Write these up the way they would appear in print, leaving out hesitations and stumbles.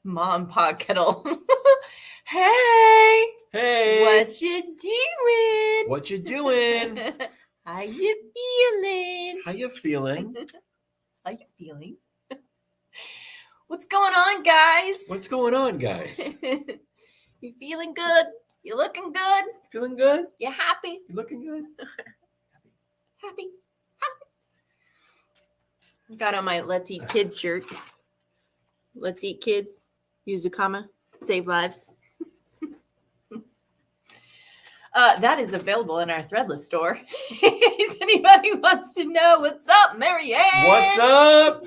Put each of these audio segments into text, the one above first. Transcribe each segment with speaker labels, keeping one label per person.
Speaker 1: Mom pot kettle. Hey.
Speaker 2: Hey.
Speaker 1: What you doing?
Speaker 2: What you doing?
Speaker 1: How you feeling?
Speaker 2: How you feeling?
Speaker 1: How you feeling? What's going on, guys?
Speaker 2: What's going on, guys?
Speaker 1: You feeling good? You looking good?
Speaker 2: Feeling good?
Speaker 1: You happy?
Speaker 2: You looking good?
Speaker 1: Happy. Got on my Let's Eat Kids shirt. Let's Eat Kids. Use a comma. Save lives. That is available in our Threadless store. In case anybody wants to know. What's up, Marianne?
Speaker 2: What's up?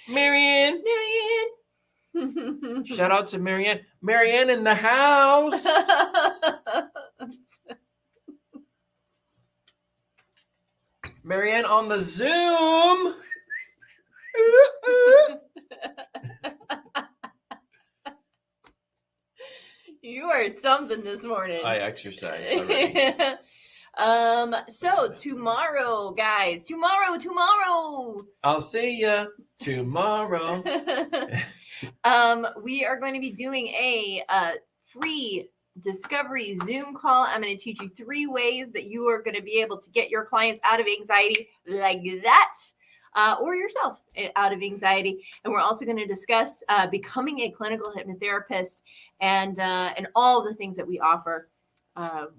Speaker 2: Marianne.
Speaker 1: Marianne.
Speaker 2: Shout out to Marianne. Marianne in the house. Marianne on the Zoom.
Speaker 1: You are something this morning.
Speaker 2: I exercised already.
Speaker 1: So tomorrow, guys. Tomorrow.
Speaker 2: I'll see ya tomorrow.
Speaker 1: We are going to be doing a free discovery Zoom call. I'm going to teach you 3 ways that you are going to be able to get your clients out of anxiety like that, or yourself out of anxiety. And we're also going to discuss becoming a clinical hypnotherapist and all the things that we offer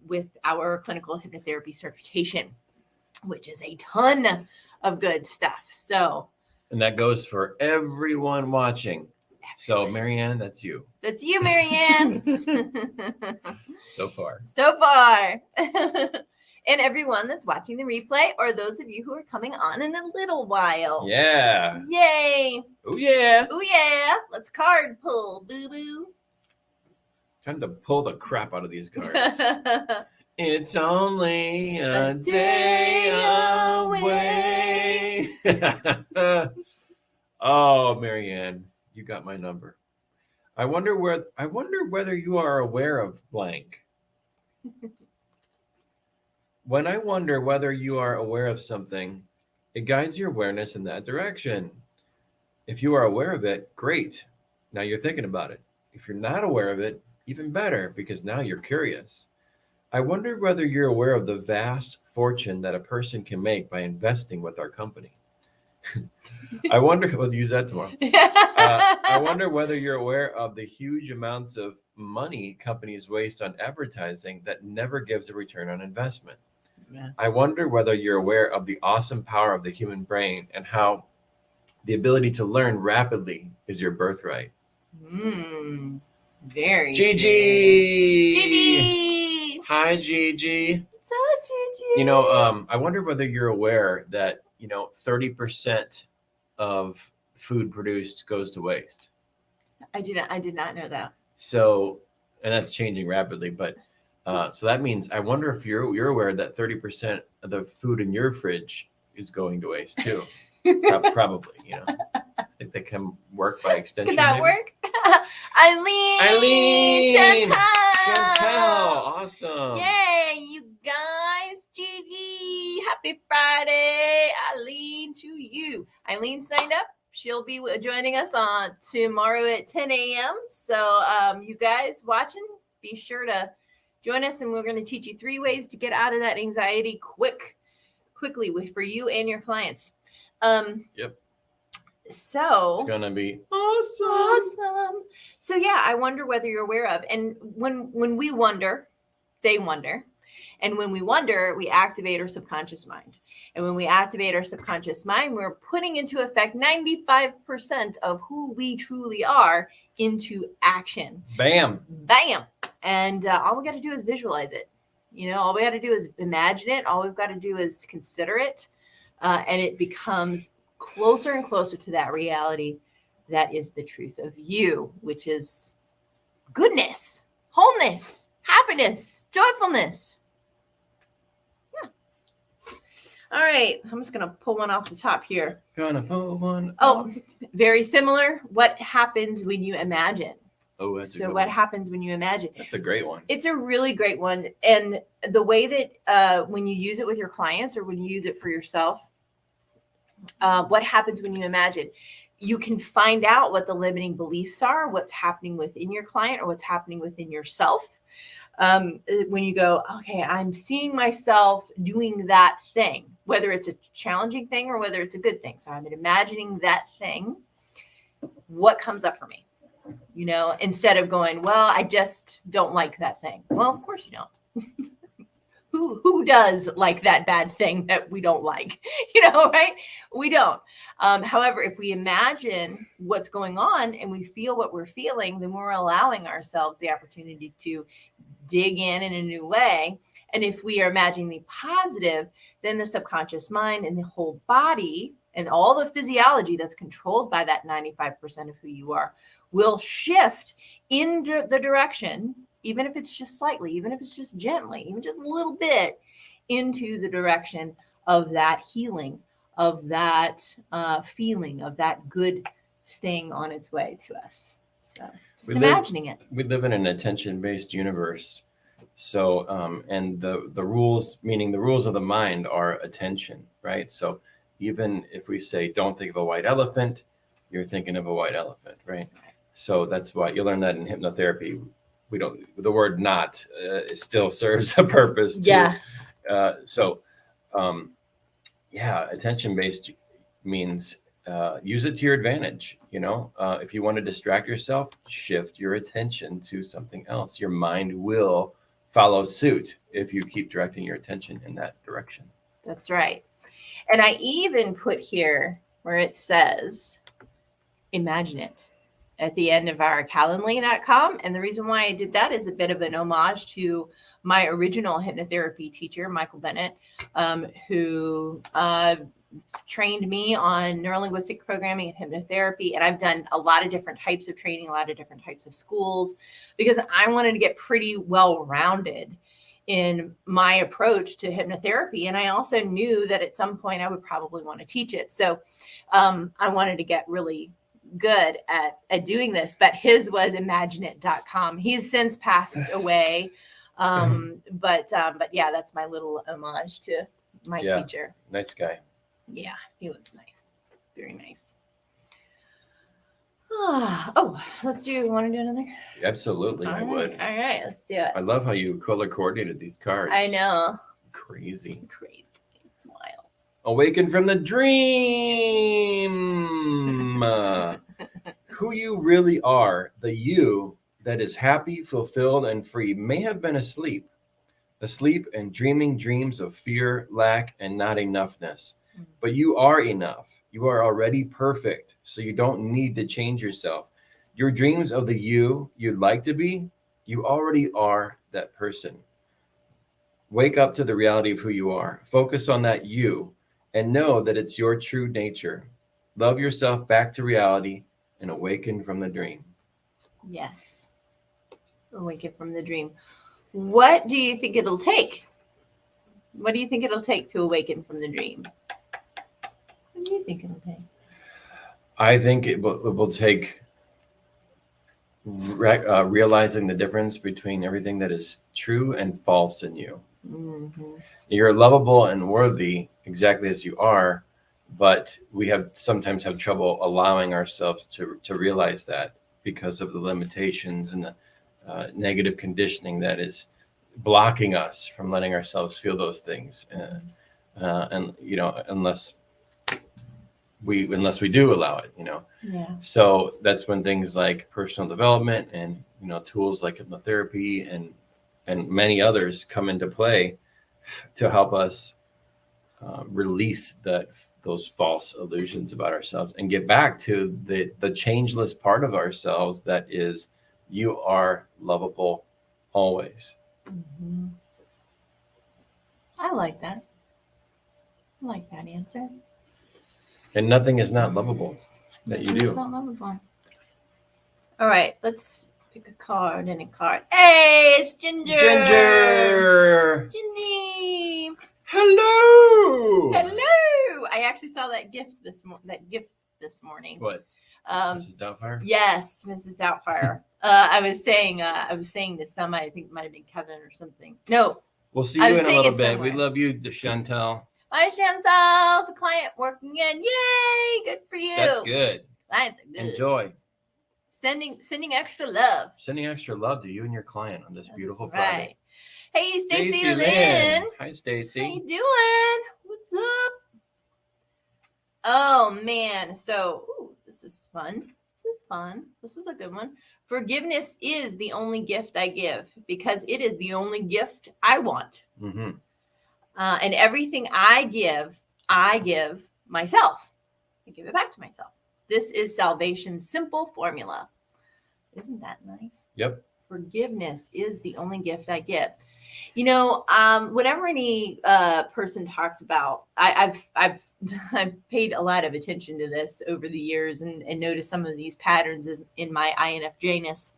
Speaker 1: with our clinical hypnotherapy certification, which is a ton of good stuff. So,
Speaker 2: And that goes for everyone watching. So, Marianne, that's you.
Speaker 1: That's you, Marianne.
Speaker 2: So far.
Speaker 1: And everyone that's watching the replay, or those of you who are coming on in a little while.
Speaker 2: Yeah.
Speaker 1: Yay.
Speaker 2: Oh, yeah.
Speaker 1: Oh, yeah. Let's card pull, boo-boo.
Speaker 2: Time to pull the crap out of these cards. It's only a day away. Oh, Marianne, you got my number. I wonder whether you are aware of blank. When I wonder whether you are aware of something, it guides your awareness in that direction. If you are aware of it, great. Now you're thinking about it. If you're not aware of it, even better, because now you're curious. I wonder whether you're aware of the vast fortune that a person can make by investing with our company. I wonder, we'll use that tomorrow. I wonder whether you're aware of the huge amounts of money companies waste on advertising that never gives a return on investment.
Speaker 1: Yeah.
Speaker 2: I wonder whether you're aware of the awesome power of the human brain and how the ability to learn rapidly is your birthright.
Speaker 1: Very
Speaker 2: Gigi!
Speaker 1: Gigi!
Speaker 2: Hi, Gigi.
Speaker 1: What's up, Gigi?
Speaker 2: You know, I wonder whether you're aware that, 30% of food produced goes to waste.
Speaker 1: I did not know that.
Speaker 2: So, and that's changing rapidly, but so that means I wonder if you're aware that 30% of the food in your fridge is going to waste too. Probably, I think they can work by extension.
Speaker 1: Can that work? Eileen!
Speaker 2: Chantal! Awesome.
Speaker 1: Yay, you guys. Gigi, happy Friday. Eileen to you. Eileen signed up. She'll be joining us on tomorrow at 10 a.m. So you guys watching, be sure to join us, and we're going to teach you 3 ways to get out of that anxiety quickly for you and your clients.
Speaker 2: Yep.
Speaker 1: So
Speaker 2: it's gonna be awesome.
Speaker 1: So yeah, I wonder whether you're aware of, and when we wonder, they wonder, and when we wonder, we activate our subconscious mind, and when we activate our subconscious mind, we're putting into effect 95% of who we truly are into action.
Speaker 2: Bam.
Speaker 1: And all we got to do is visualize it. All we got to do is imagine it. All we've got to do is consider it. And it becomes closer and closer to that reality that is the truth of you, which is goodness, wholeness, happiness, joyfulness. Yeah. All right. I'm just going to pull one off the top here.
Speaker 2: Gonna pull one.
Speaker 1: Oh, very similar. What happens when you imagine?
Speaker 2: Oh, that's
Speaker 1: so what happens when you imagine?
Speaker 2: That's a great one.
Speaker 1: It's a really great one. And the way that when you use it with your clients or when you use it for yourself, what happens when you imagine? you can find out what the limiting beliefs are, what's happening within your client or what's happening within yourself. When you go, okay, I'm seeing myself doing that thing, whether it's a challenging thing or whether it's a good thing. So I'm imagining that thing. What comes up for me? You know, instead of going, well, I just don't like that thing. Well, of course you don't. Who does like that bad thing that we don't like? You know, right? We don't. However, if we imagine what's going on and we feel what we're feeling, then we're allowing ourselves the opportunity to dig in a new way. And if we are imagining the positive, then the subconscious mind and the whole body and all the physiology that's controlled by that 95% of who you are will shift in the direction, even if it's just slightly, even if it's just gently, even just a little bit, into the direction of that healing, of that feeling, of that good thing on its way to us. So just imagining it.
Speaker 2: We live in an attention-based universe. So, and the rules, meaning the rules of the mind, are attention, right? So even if we say, don't think of a white elephant, you're thinking of a white elephant, right? So that's why you learn that in hypnotherapy. We don't, the word not it still serves a purpose too.
Speaker 1: Yeah.
Speaker 2: Attention-based means use it to your advantage. You know, if you want to distract yourself, shift your attention to something else. Your mind will follow suit if you keep directing your attention in that direction.
Speaker 1: That's right. And I even put here where it says, imagine it, at the end of our Calendly.com. And the reason why I did that is a bit of an homage to my original hypnotherapy teacher, Michael Bennett, who trained me on neurolinguistic programming and hypnotherapy. And I've done a lot of different types of training, a lot of different types of schools, because I wanted to get pretty well-rounded in my approach to hypnotherapy. And I also knew that at some point I would probably want to teach it. So I wanted to get really good at doing this, but his was imagineit.com. He's since passed away. But yeah, that's my little homage to my teacher.
Speaker 2: Nice guy.
Speaker 1: Yeah, he was nice. Very nice. Oh, want to do another?
Speaker 2: Absolutely, I would.
Speaker 1: All right, let's do it.
Speaker 2: I love how you color coordinated these cards.
Speaker 1: I know.
Speaker 2: Crazy.
Speaker 1: It's wild.
Speaker 2: Awaken from the dream. Who you really are, the you that is happy, fulfilled, and free, may have been asleep and dreaming dreams of fear, lack, and not enoughness. But you are enough. You are already perfect, so you don't need to change yourself. Your dreams of the you you'd like to be, you already are that person. Wake up to the reality of who you are. Focus on that you and know that it's your true nature. Love yourself back to reality and awaken from the dream.
Speaker 1: Yes. Awaken from the dream. What do you think it'll take? What do you think it'll take to awaken from the dream? What do you think it'll take?
Speaker 2: I think it will take realizing the difference between everything that is true and false in you. Mm-hmm. You're lovable and worthy exactly as you are, but we sometimes have trouble allowing ourselves to realize that because of the limitations and the negative conditioning that is blocking us from letting ourselves feel those things. And you know, unless we do allow it, you know.
Speaker 1: Yeah.
Speaker 2: So that's when things like personal development and, you know, tools like hypnotherapy and many others come into play to help us release those false illusions about ourselves and get back to the changeless part of ourselves that is, you are lovable always.
Speaker 1: Mm-hmm. I like that. I like that answer.
Speaker 2: And nothing is not lovable that you do.
Speaker 1: It's not lovable. All right, let's pick a card. Any card. Hey, it's Ginger. Gingy.
Speaker 2: Hello.
Speaker 1: I actually saw that gift this morning.
Speaker 2: What? Mrs. Doubtfire?
Speaker 1: Yes, Mrs. Doubtfire. I was saying to somebody, I think it might have been Kevin or something. No.
Speaker 2: We'll see you in a little bit. We love you, Chantel.
Speaker 1: Hi, Chantel. The client working in. Yay! Good for you.
Speaker 2: That's good.
Speaker 1: Clients are good.
Speaker 2: Enjoy.
Speaker 1: Sending extra love.
Speaker 2: Sending extra love to you and your client on this
Speaker 1: That's
Speaker 2: beautiful
Speaker 1: right.
Speaker 2: Friday.
Speaker 1: Hey, Stacy
Speaker 2: Stacey
Speaker 1: Lynn.
Speaker 2: Hi,
Speaker 1: How
Speaker 2: Stacy.
Speaker 1: you doing? What's up? Oh man, so this is fun. This is a good one. Forgiveness is the only gift I give because it is the only gift I want.
Speaker 2: Mm-hmm.
Speaker 1: And everything I give myself. I give it back to myself. This is salvation's simple formula. Isn't that nice?
Speaker 2: Yep.
Speaker 1: Forgiveness is the only gift I give. Whenever any person talks about, I've paid a lot of attention to this over the years and noticed some of these patterns in my INFJness.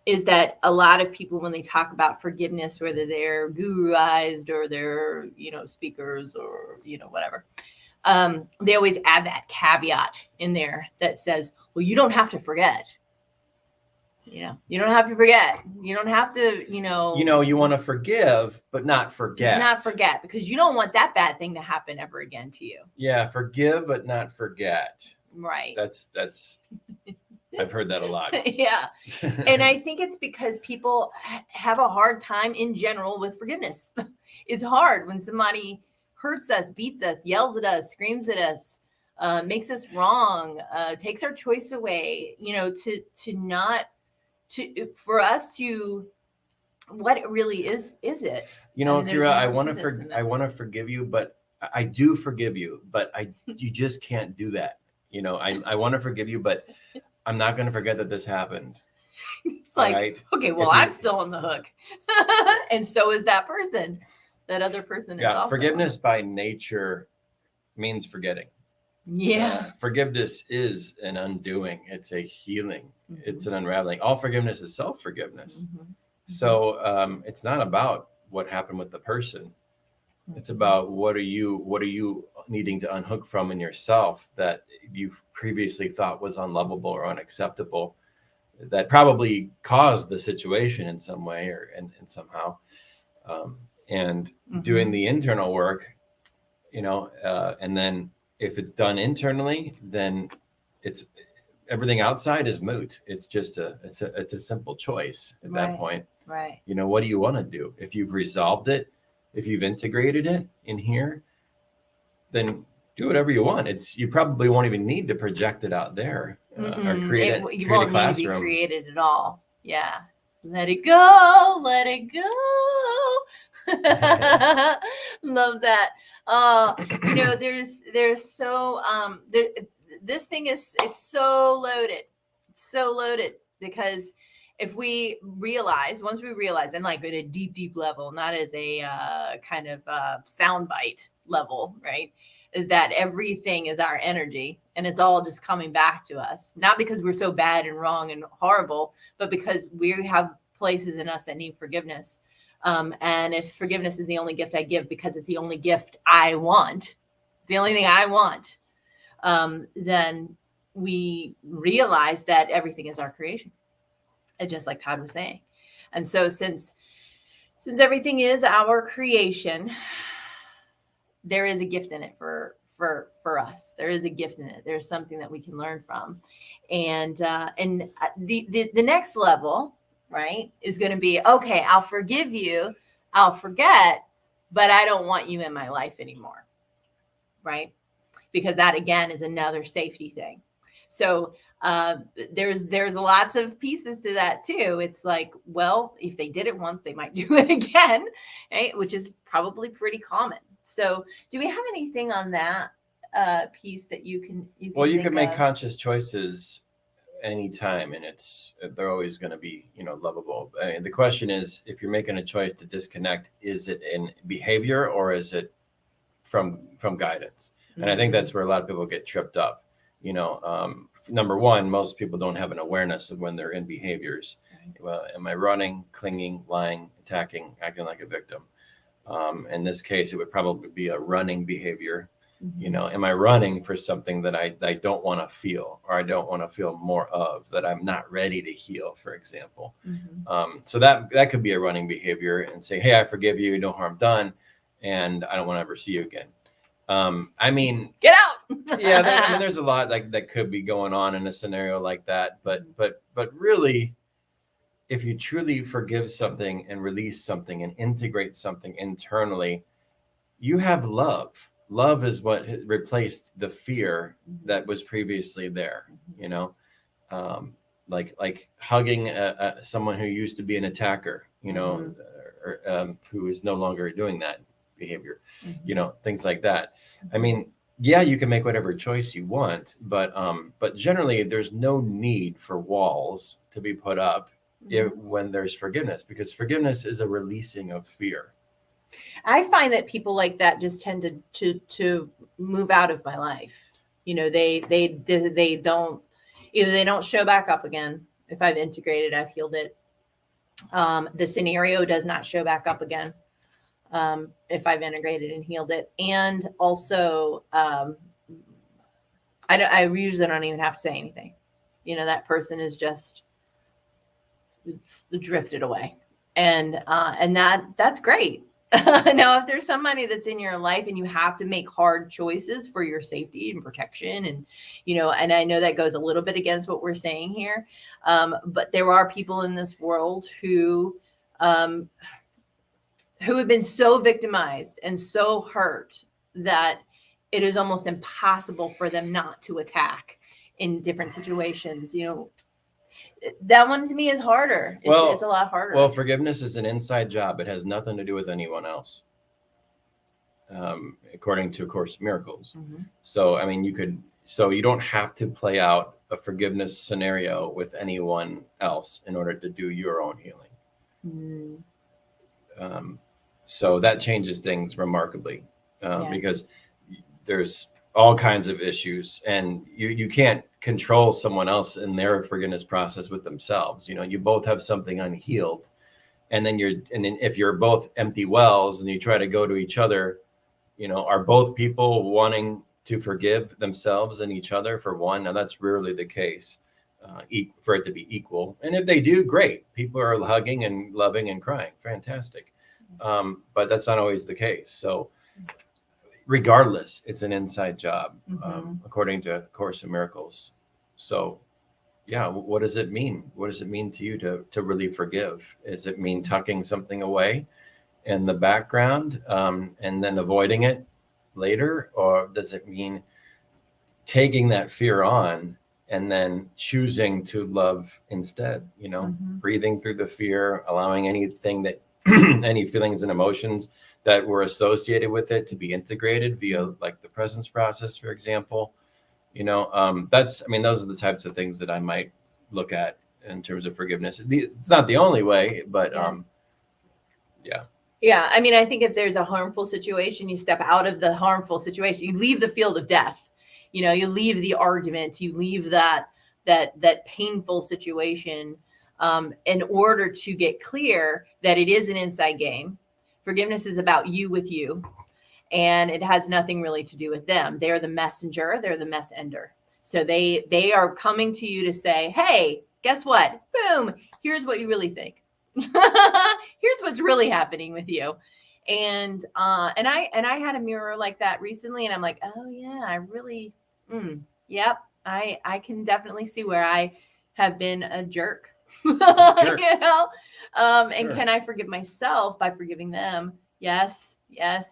Speaker 1: Is that a lot of people, when they talk about forgiveness, whether they're guruized or they're, speakers or, whatever, they always add that caveat in there that says, well, you don't have to forget. You don't have to forget. You don't have to,
Speaker 2: you want to forgive, but not forget.
Speaker 1: Not forget, because you don't want that bad thing to happen ever again to you.
Speaker 2: Yeah, forgive, but not forget.
Speaker 1: Right.
Speaker 2: That's I've heard that a lot.
Speaker 1: Yeah. And I think it's because people have a hard time in general with forgiveness. It's hard when somebody hurts us, beats us, yells at us, screams at us, makes us wrong, takes our choice away, for us to, what it really is it?
Speaker 2: Kyra, I want to forgive you, but I do forgive you, but you just can't do that. I want to forgive you, but I'm not going to forget that this happened.
Speaker 1: It's like, right? Okay, well, I'm still on the hook. And so is that person. That other person is also.
Speaker 2: Forgiveness by nature means forgetting.
Speaker 1: Yeah.
Speaker 2: Forgiveness is an undoing. It's a healing. Mm-hmm. It's an unraveling. All forgiveness is self-forgiveness. Mm-hmm. So it's not about what happened with the person. Mm-hmm. It's about what are you needing to unhook from in yourself that you previously thought was unlovable or unacceptable, that probably caused the situation in some way and somehow. And mm-hmm. doing the internal work, and then if it's done internally, then it's everything outside is moot. It's just it's a simple choice at that point.
Speaker 1: Right.
Speaker 2: What do you want to do? If you've resolved it, if you've integrated it in here, then do whatever you want. You probably won't even need to project it out there or create a classroom.
Speaker 1: You won't need to be created at all. Yeah. Let it go. Let it go. Love that. There's so this thing it's so loaded. It's so loaded because once we realize, and like at a deep level, not as a kind of soundbite level, right? Is that everything is our energy and it's all just coming back to us, not because we're so bad and wrong and horrible, but because we have places in us that need forgiveness. And if forgiveness is the only gift I give because it's the only gift I want, it's the only thing I want, then we realize that everything is our creation. And just like Todd was saying. And so since everything is our creation, there is a gift in it for us. There is a gift in it. There's something that we can learn from. And the next level, right, is going to be, okay, I'll forgive you, I'll forget, but I don't want you in my life anymore, right? Because that, again, is another safety thing. So there's lots of pieces to that too. It's like, well, if they did it once, they might do it again, right? Which is probably pretty common. So do we have anything on that piece that you can
Speaker 2: you can make conscious choices anytime, and they're always going to be lovable. The question is, if you're making a choice to disconnect, is it in behavior or is it from guidance? Mm-hmm. And I think that's where a lot of people get tripped up. Number one, most people don't have an awareness of when they're in behaviors. Right. Well, am I running, clinging, lying, attacking, acting like a victim? In this case, it would probably be a running behavior. Mm-hmm. Am I running for something that I don't want to feel, or I don't want to feel more of, that I'm not ready to heal, for example? Mm-hmm. So that could be a running behavior, and say, hey, I forgive you, no harm done, and I don't want to ever see you again. I mean,
Speaker 1: Get out.
Speaker 2: yeah, I mean, there's a lot like that could be going on in a scenario like that, but really, if you truly forgive something and release something and integrate something internally, you have love. Love is what replaced the fear that was previously there. You know, like hugging someone who used to be an attacker. You know, or who is no longer doing that behavior. You know, things like that. I mean, yeah, you can make whatever choice you want, but generally there's no need for walls to be put up when there's forgiveness, because forgiveness is a releasing of fear.
Speaker 1: I find that people like that just tend to move out of my life. You know, they don't, either they don't show back up again. If I've integrated, I've healed it. The scenario does not show back up again. If I've integrated and healed it. And also, I usually don't even have to say anything. You know, that person is just drifted away. And that's great. Now, if there's somebody that's in your life and you have to make hard choices for your safety and protection, and, you know, and I know that goes a little bit against what we're saying here. But there are people in this world who have been so victimized and so hurt that it is almost impossible for them not to attack in different situations. You know, that one to me is harder. It's a lot harder.
Speaker 2: Well, forgiveness is an inside job. It has nothing to do with anyone else, according to A Course in Miracles. So, I mean, you don't have to play out a forgiveness scenario with anyone else in order to do your own healing. So that changes things remarkably, because there's all kinds of issues, and you can't control someone else in their forgiveness process with themselves. You know, you both have something unhealed, and then if you're both empty wells and you try to go to each other, you know, are both people wanting to forgive themselves and each other for one? Now, that's rarely the case, for it to be equal. And if they do, great. People are hugging and loving and crying. Fantastic. But that's not always the case. So regardless, it's an inside job, according to Course in Miracles. So, yeah, what does it mean? What does it mean to you to really forgive? Does it mean tucking something away in the background, and then avoiding it later? Or does it mean taking that fear on and then choosing to love instead? You know, breathing through the fear, allowing anything that any feelings and emotions that were associated with it to be integrated via, like, the presence process, for example. You know, those are the types of things that I might look at in terms of forgiveness. It's not the only way, but
Speaker 1: yeah. I mean, I think if there's a harmful situation, you step out of the harmful situation. You leave the field of death. You know, you leave the argument. You leave that painful situation, in order to get clear that it is an inside game. Forgiveness is about you with you, and it has nothing really to do with them. They're the messenger. They're the mess ender. So they are coming to you to say, hey, guess what? Boom. Here's what you really think. Here's what's really happening with you. And I had a mirror like that recently, and I'm like, oh yeah, I really, yep. I can definitely see where I have been a jerk. You know, and can I forgive myself by forgiving them? Yes.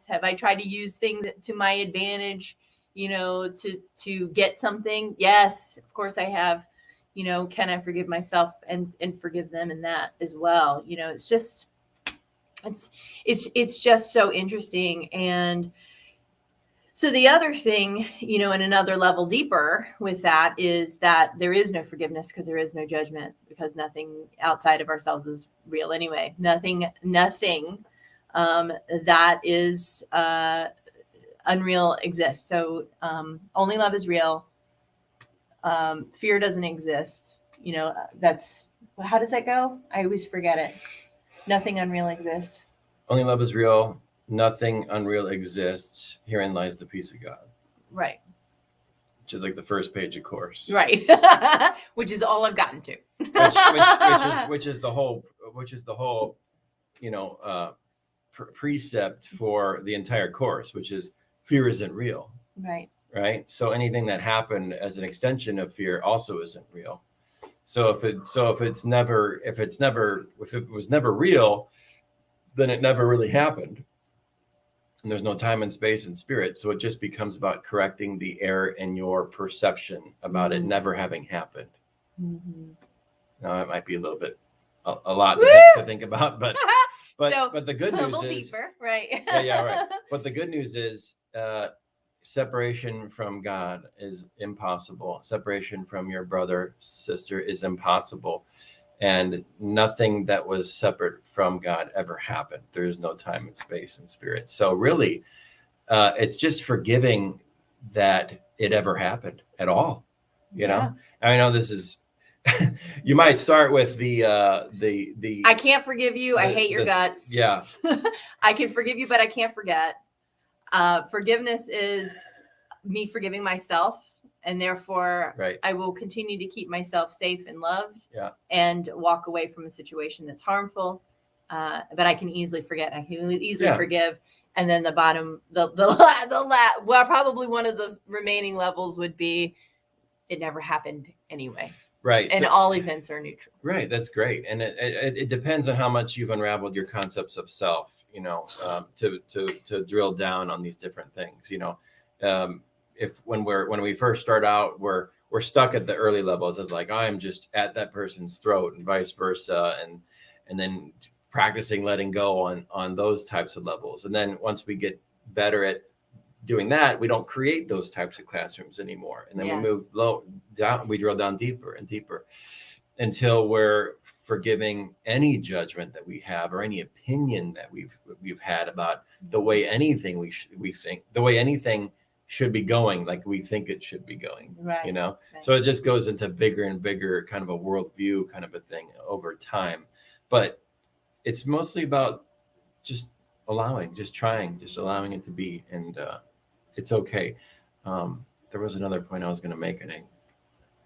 Speaker 1: Have I tried to use things to my advantage, you know, to get something? Yes, of course I have. You know, can I forgive myself and forgive them in that as well? You know, it's just so interesting. And so the other thing, you know, in another level deeper with that is that there is no forgiveness because there is no judgment, because nothing outside of ourselves is real anyway. Nothing that is unreal exists. So only love is real. Fear doesn't exist. You know, how does that go? I always forget it. Nothing unreal exists.
Speaker 2: Only love is real. Nothing unreal exists. Herein lies the peace of God.
Speaker 1: Right.
Speaker 2: Which is like the first page of Course.
Speaker 1: Right. Which is all I've gotten to.
Speaker 2: which is the whole, you know, precept for the entire Course, which is fear isn't real.
Speaker 1: Right.
Speaker 2: Right. So anything that happened as an extension of fear also isn't real. So if it was never real, then it never really happened. And there's no time and space and spirit. So it just becomes about correcting the error in your perception about it never having happened.
Speaker 1: Mm-hmm.
Speaker 2: Now it might be a little bit a lot to think about, but the good news is
Speaker 1: deeper, right?
Speaker 2: yeah, right. But the good news is separation from God is impossible. Separation from your brother, sister is impossible. And nothing that was separate from God ever happened. There is no time and space and spirit. So really, it's just forgiving that it ever happened at all. You know, I know this is, you might start with the
Speaker 1: I can't forgive you. I hate your guts.
Speaker 2: Yeah.
Speaker 1: I can forgive you, but I can't forget. Forgiveness is me forgiving myself, and therefore I will continue to keep myself safe and loved and walk away from a situation that's harmful. But I can easily forget. I can easily forgive. And then the bottom, well, probably one of the remaining levels would be it never happened anyway.
Speaker 2: Right.
Speaker 1: And all events are neutral.
Speaker 2: Right. That's great. And it depends on how much you've unraveled your concepts of self, you know, to drill down on these different things, you know. If when we first start out, we're stuck at the early levels as like, I'm just at that person's throat and vice versa. And then practicing letting go on those types of levels. And then once we get better at doing that, we don't create those types of classrooms anymore. And then we move down, we drill down deeper and deeper until we're forgiving any judgment that we have or any opinion that we've had about the way anything we think, the way anything should be going, like we think it should be going, you know? Right. So it just goes into bigger and bigger kind of a worldview kind of a thing over time. But it's mostly about just allowing it to be. And it's okay. There was another point I was going to make and I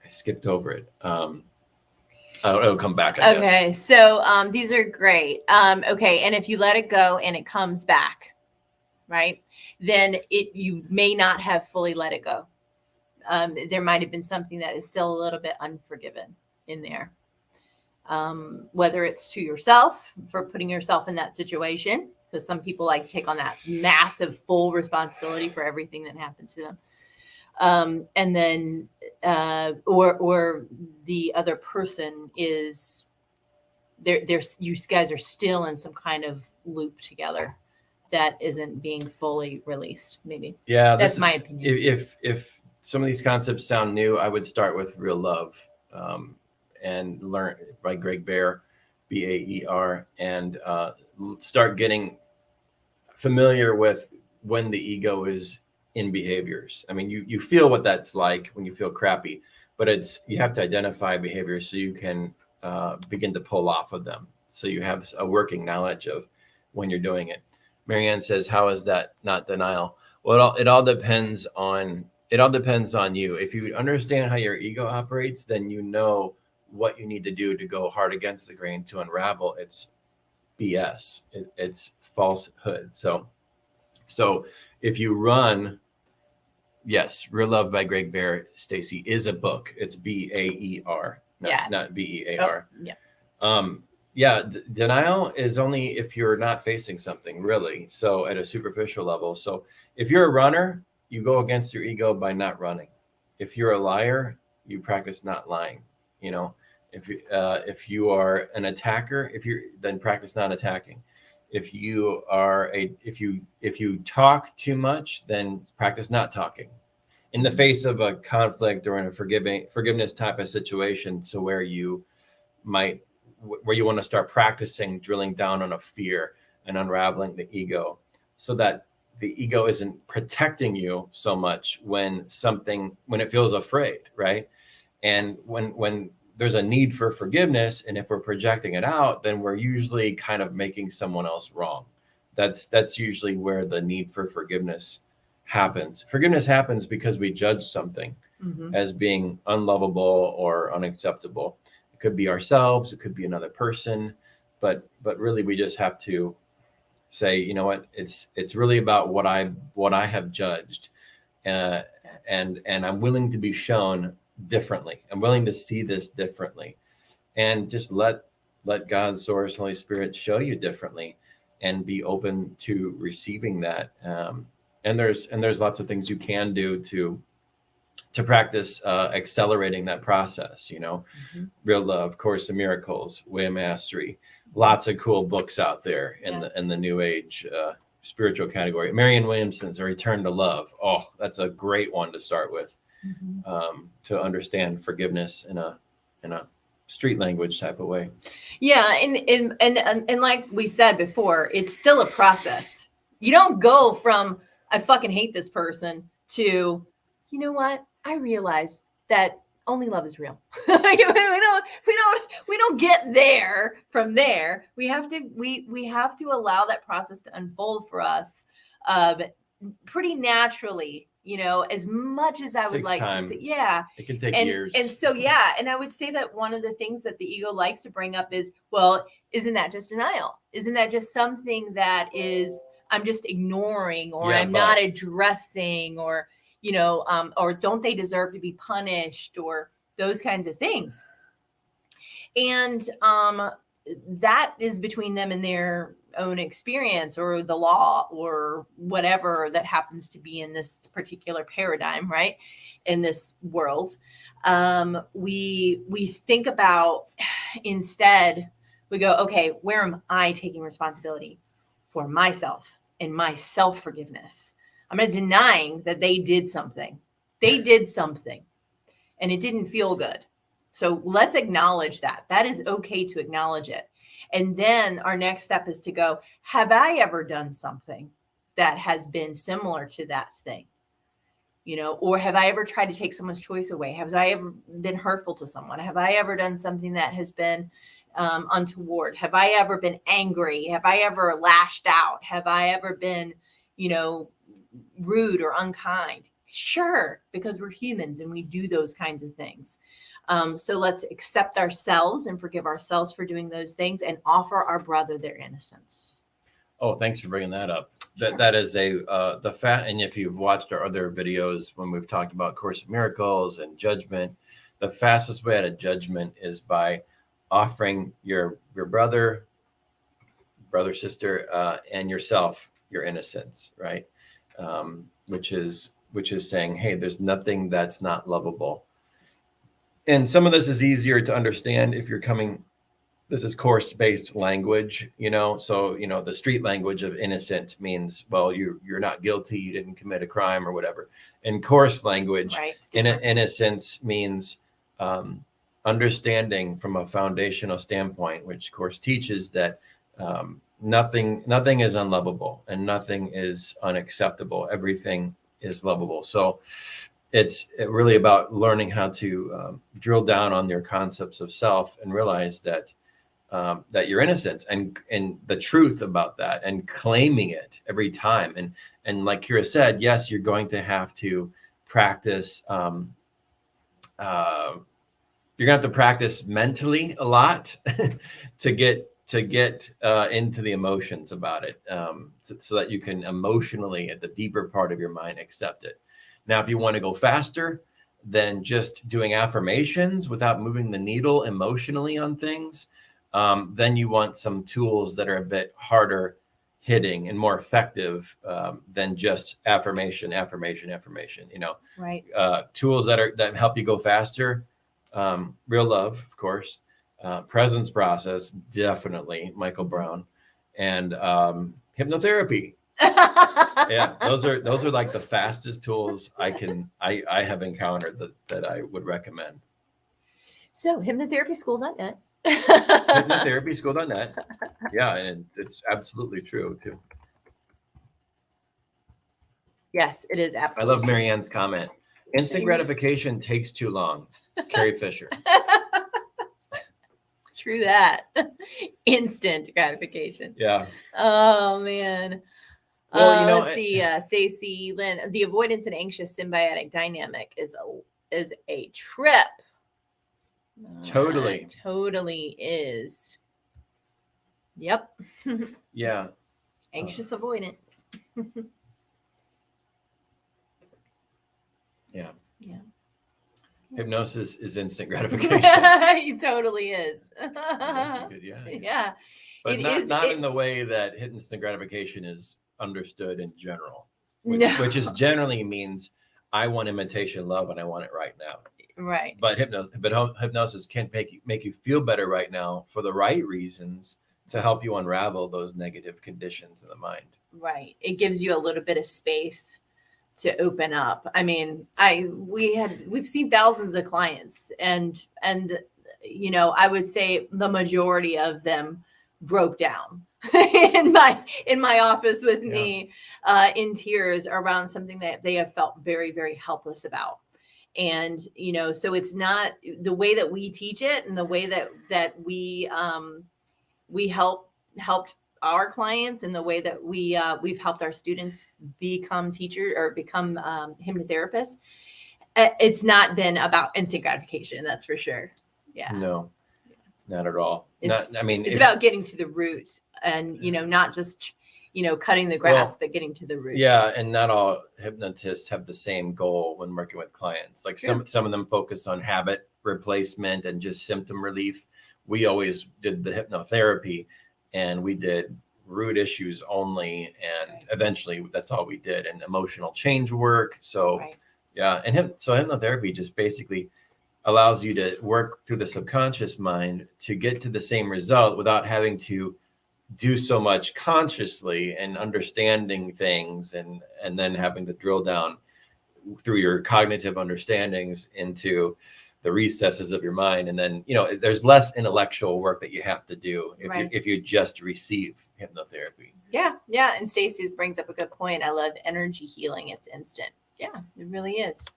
Speaker 2: skipped over it. It'll come back. I guess.
Speaker 1: So these are great. Okay. And if you let it go and it comes back, right, then you may not have fully let it go. There might have been something that is still a little bit unforgiven in there. Whether it's to yourself for putting yourself in that situation, because some people like to take on that massive full responsibility for everything that happens to them. And then, or the other person is you guys are still in some kind of loop together that isn't being fully released. Maybe.
Speaker 2: Yeah.
Speaker 1: That's my opinion.
Speaker 2: If some of these concepts sound new, I would start with real love, and learn by Greg Baer, Baer, and start getting familiar with when the ego is in behaviors. I mean, you feel what that's like when you feel crappy, but you have to identify behaviors so you can begin to pull off of them. So you have a working knowledge of when you're doing it. Marianne says, how is that not denial? Well, it all depends on you. If you understand how your ego operates, then you know what you need to do to go hard against the grain to unravel its BS. It's falsehood. So if you run, yes, Real Love by Greg Baer, Stacy, is a book. It's Baer, not Bear. Denial is only if you're not facing something, really. So at a superficial level. So if you're a runner, you go against your ego by not running. If you're a liar, you practice not lying. You know, if you are an attacker, then practice not attacking. If you talk too much, then practice not talking. In the face of a conflict or in a forgiveness type of situation, so where you want to start practicing drilling down on a fear and unraveling the ego, so that the ego isn't protecting you so much when it feels afraid, right? And when there's a need for forgiveness, and if we're projecting it out, then we're usually kind of making someone else wrong. That's usually where the need for forgiveness happens. Forgiveness happens because we judge something as being unlovable or unacceptable. It could be ourselves, it could be another person, but really we just have to say, you know what, it's really about what I have judged, and I'm willing to be shown differently. I'm willing to see this differently, and just let God, Source, Holy Spirit show you differently, and be open to receiving that. And there's lots of things you can do to practice accelerating that process. Real Love, Course in Miracles, Way of Mastery, lots of cool books out there in the New Age spiritual category. Marianne Williamson's A Return to Love. Oh, that's a great one to start with, to understand forgiveness in a street language type of way.
Speaker 1: Yeah, and like we said before, it's still a process. You don't go from I fucking hate this person to, you know what? I realize that only love is real. we don't get there from there. We have to allow that process to unfold for us pretty naturally, as much as I would like to see. Yeah.
Speaker 2: It can take years.
Speaker 1: And so, yeah. And I would say that one of the things that the ego likes to bring up is, well, isn't that just denial? Isn't that just something that is, I'm just ignoring, or I'm not addressing, or, or don't they deserve to be punished, or those kinds of things. And that is between them and their own experience, or the law, or whatever that happens to be in this particular paradigm, right? In this world. We think about, instead, we go, okay, where am I taking responsibility for myself and my self-forgiveness? I'm not denying that they did something. They did something and it didn't feel good. So let's acknowledge that. That is okay to acknowledge it. And then our next step is to go, have I ever done something that has been similar to that thing? Or have I ever tried to take someone's choice away? Have I ever been hurtful to someone? Have I ever done something that has been untoward? Have I ever been angry? Have I ever lashed out? Have I ever been, rude or unkind? Sure, because we're humans and we do those kinds of things. So let's accept ourselves and forgive ourselves for doing those things, and offer our brother their innocence.
Speaker 2: Oh, thanks for bringing that up.
Speaker 1: Sure.
Speaker 2: That is and if you've watched our other videos when we've talked about Course in Miracles and judgment, the fastest way out of judgment is by offering your brother, sister, and yourself your innocence, right? Which is saying, hey, there's nothing that's not lovable. And some of this is easier to understand if you're coming, this is course-based language, so, the street language of innocent means, well, you're not guilty, you didn't commit a crime or whatever. In course language,
Speaker 1: right,
Speaker 2: innocence means understanding from a foundational standpoint, which course teaches that nothing is unlovable and nothing is unacceptable. Everything is lovable. So it's really about learning how to drill down on your concepts of self and realize that you're innocent, and the truth about that, and claiming it every time. And like Kyra said, yes, you're going to have to practice. You're gonna have to practice mentally a lot to get into the emotions about it, so that you can emotionally, at the deeper part of your mind, accept it. Now, if you want to go faster than just doing affirmations without moving the needle emotionally on things, then you want some tools that are a bit harder hitting and more effective than just affirmation.
Speaker 1: Right.
Speaker 2: Tools that help you go faster. Real Love, of course. Presence Process, definitely Michael Brown, and hypnotherapy. Yeah, those are like the fastest tools I have encountered that I would recommend.
Speaker 1: So hypnotherapyschool.net.
Speaker 2: Hypnotherapieschool.net. Yeah, and it's absolutely true too.
Speaker 1: Yes, it is absolutely.
Speaker 2: I love Marianne's comment. Instant gratification takes too long. Carrie Fisher.
Speaker 1: True that. Instant gratification.
Speaker 2: Yeah.
Speaker 1: Oh man.
Speaker 2: Well,
Speaker 1: let's see. Stacy Lynn, the avoidance and anxious symbiotic dynamic is a trip.
Speaker 2: Totally.
Speaker 1: Totally is. Yep.
Speaker 2: Yeah.
Speaker 1: Anxious avoidant.
Speaker 2: Yeah.
Speaker 1: Yeah.
Speaker 2: Hypnosis is instant gratification.
Speaker 1: It totally is.
Speaker 2: That's good, yeah.
Speaker 1: Yeah.
Speaker 2: But
Speaker 1: It
Speaker 2: not
Speaker 1: is-
Speaker 2: not
Speaker 1: it-
Speaker 2: in the way that instant gratification is understood in general,
Speaker 1: No.
Speaker 2: which is generally means I want imitation love and I want it right now.
Speaker 1: Right.
Speaker 2: But hypnosis can make you feel better right now for the right reasons to help you unravel those negative conditions in the mind.
Speaker 1: Right. It gives you a little bit of space to open up. I mean, we've seen thousands of clients and I would say the majority of them broke down in my office with me in tears around something that they have felt very, very helpless about. And so it's not the way that we teach it and the way that we helped our clients and the way that we've helped our students become teachers or become hypnotherapists. It's not been about instant gratification, that's for sure. Yeah.
Speaker 2: No, not at all.
Speaker 1: It's about getting to the root and not just cutting the grass, but getting to the roots.
Speaker 2: Yeah, and not all hypnotists have the same goal when working with clients. Like some of them focus on habit replacement and just symptom relief. We always did the hypnotherapy, and we did root issues only, and eventually that's all we did, and emotional change work. So yeah, and so hypnotherapy just basically allows you to work through the subconscious mind to get to the same result without having to do so much consciously and understanding things and then having to drill down through your cognitive understandings into the recesses of your mind. And then, there's less intellectual work that you have to do if you just receive hypnotherapy.
Speaker 1: Yeah. Yeah. And Stacey brings up a good point. I love energy healing. It's instant. Yeah, it really is.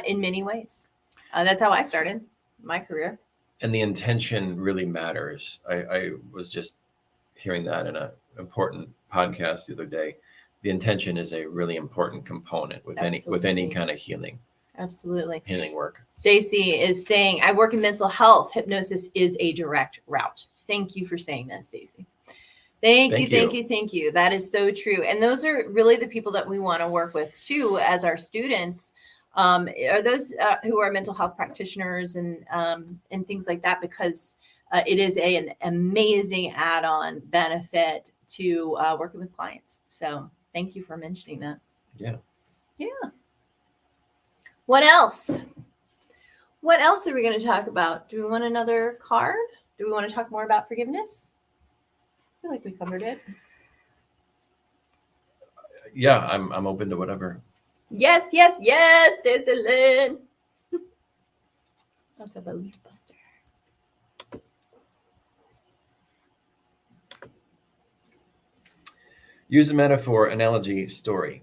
Speaker 1: In many ways. That's how I started my career.
Speaker 2: And the intention really matters. I was just hearing that in an important podcast the other day. The intention is a really important component with any kind of healing.
Speaker 1: Absolutely.
Speaker 2: Healing work.
Speaker 1: Stacey is saying, I work in mental health. Hypnosis is a direct route. Thank you for saying that, Stacey. Thank you. That is so true. And those are really the people that we want to work with too, as our students, are those who are mental health practitioners and things like that, because it is an amazing add-on benefit to working with clients. So thank you for mentioning that.
Speaker 2: Yeah.
Speaker 1: Yeah. What else? What else are we going to talk about? Do we want another card? Do we want to talk more about forgiveness? I feel like we covered it.
Speaker 2: Yeah, I'm open to whatever.
Speaker 1: Yes, Stacey Lynn. That's a belief buster.
Speaker 2: Use a metaphor, analogy, story.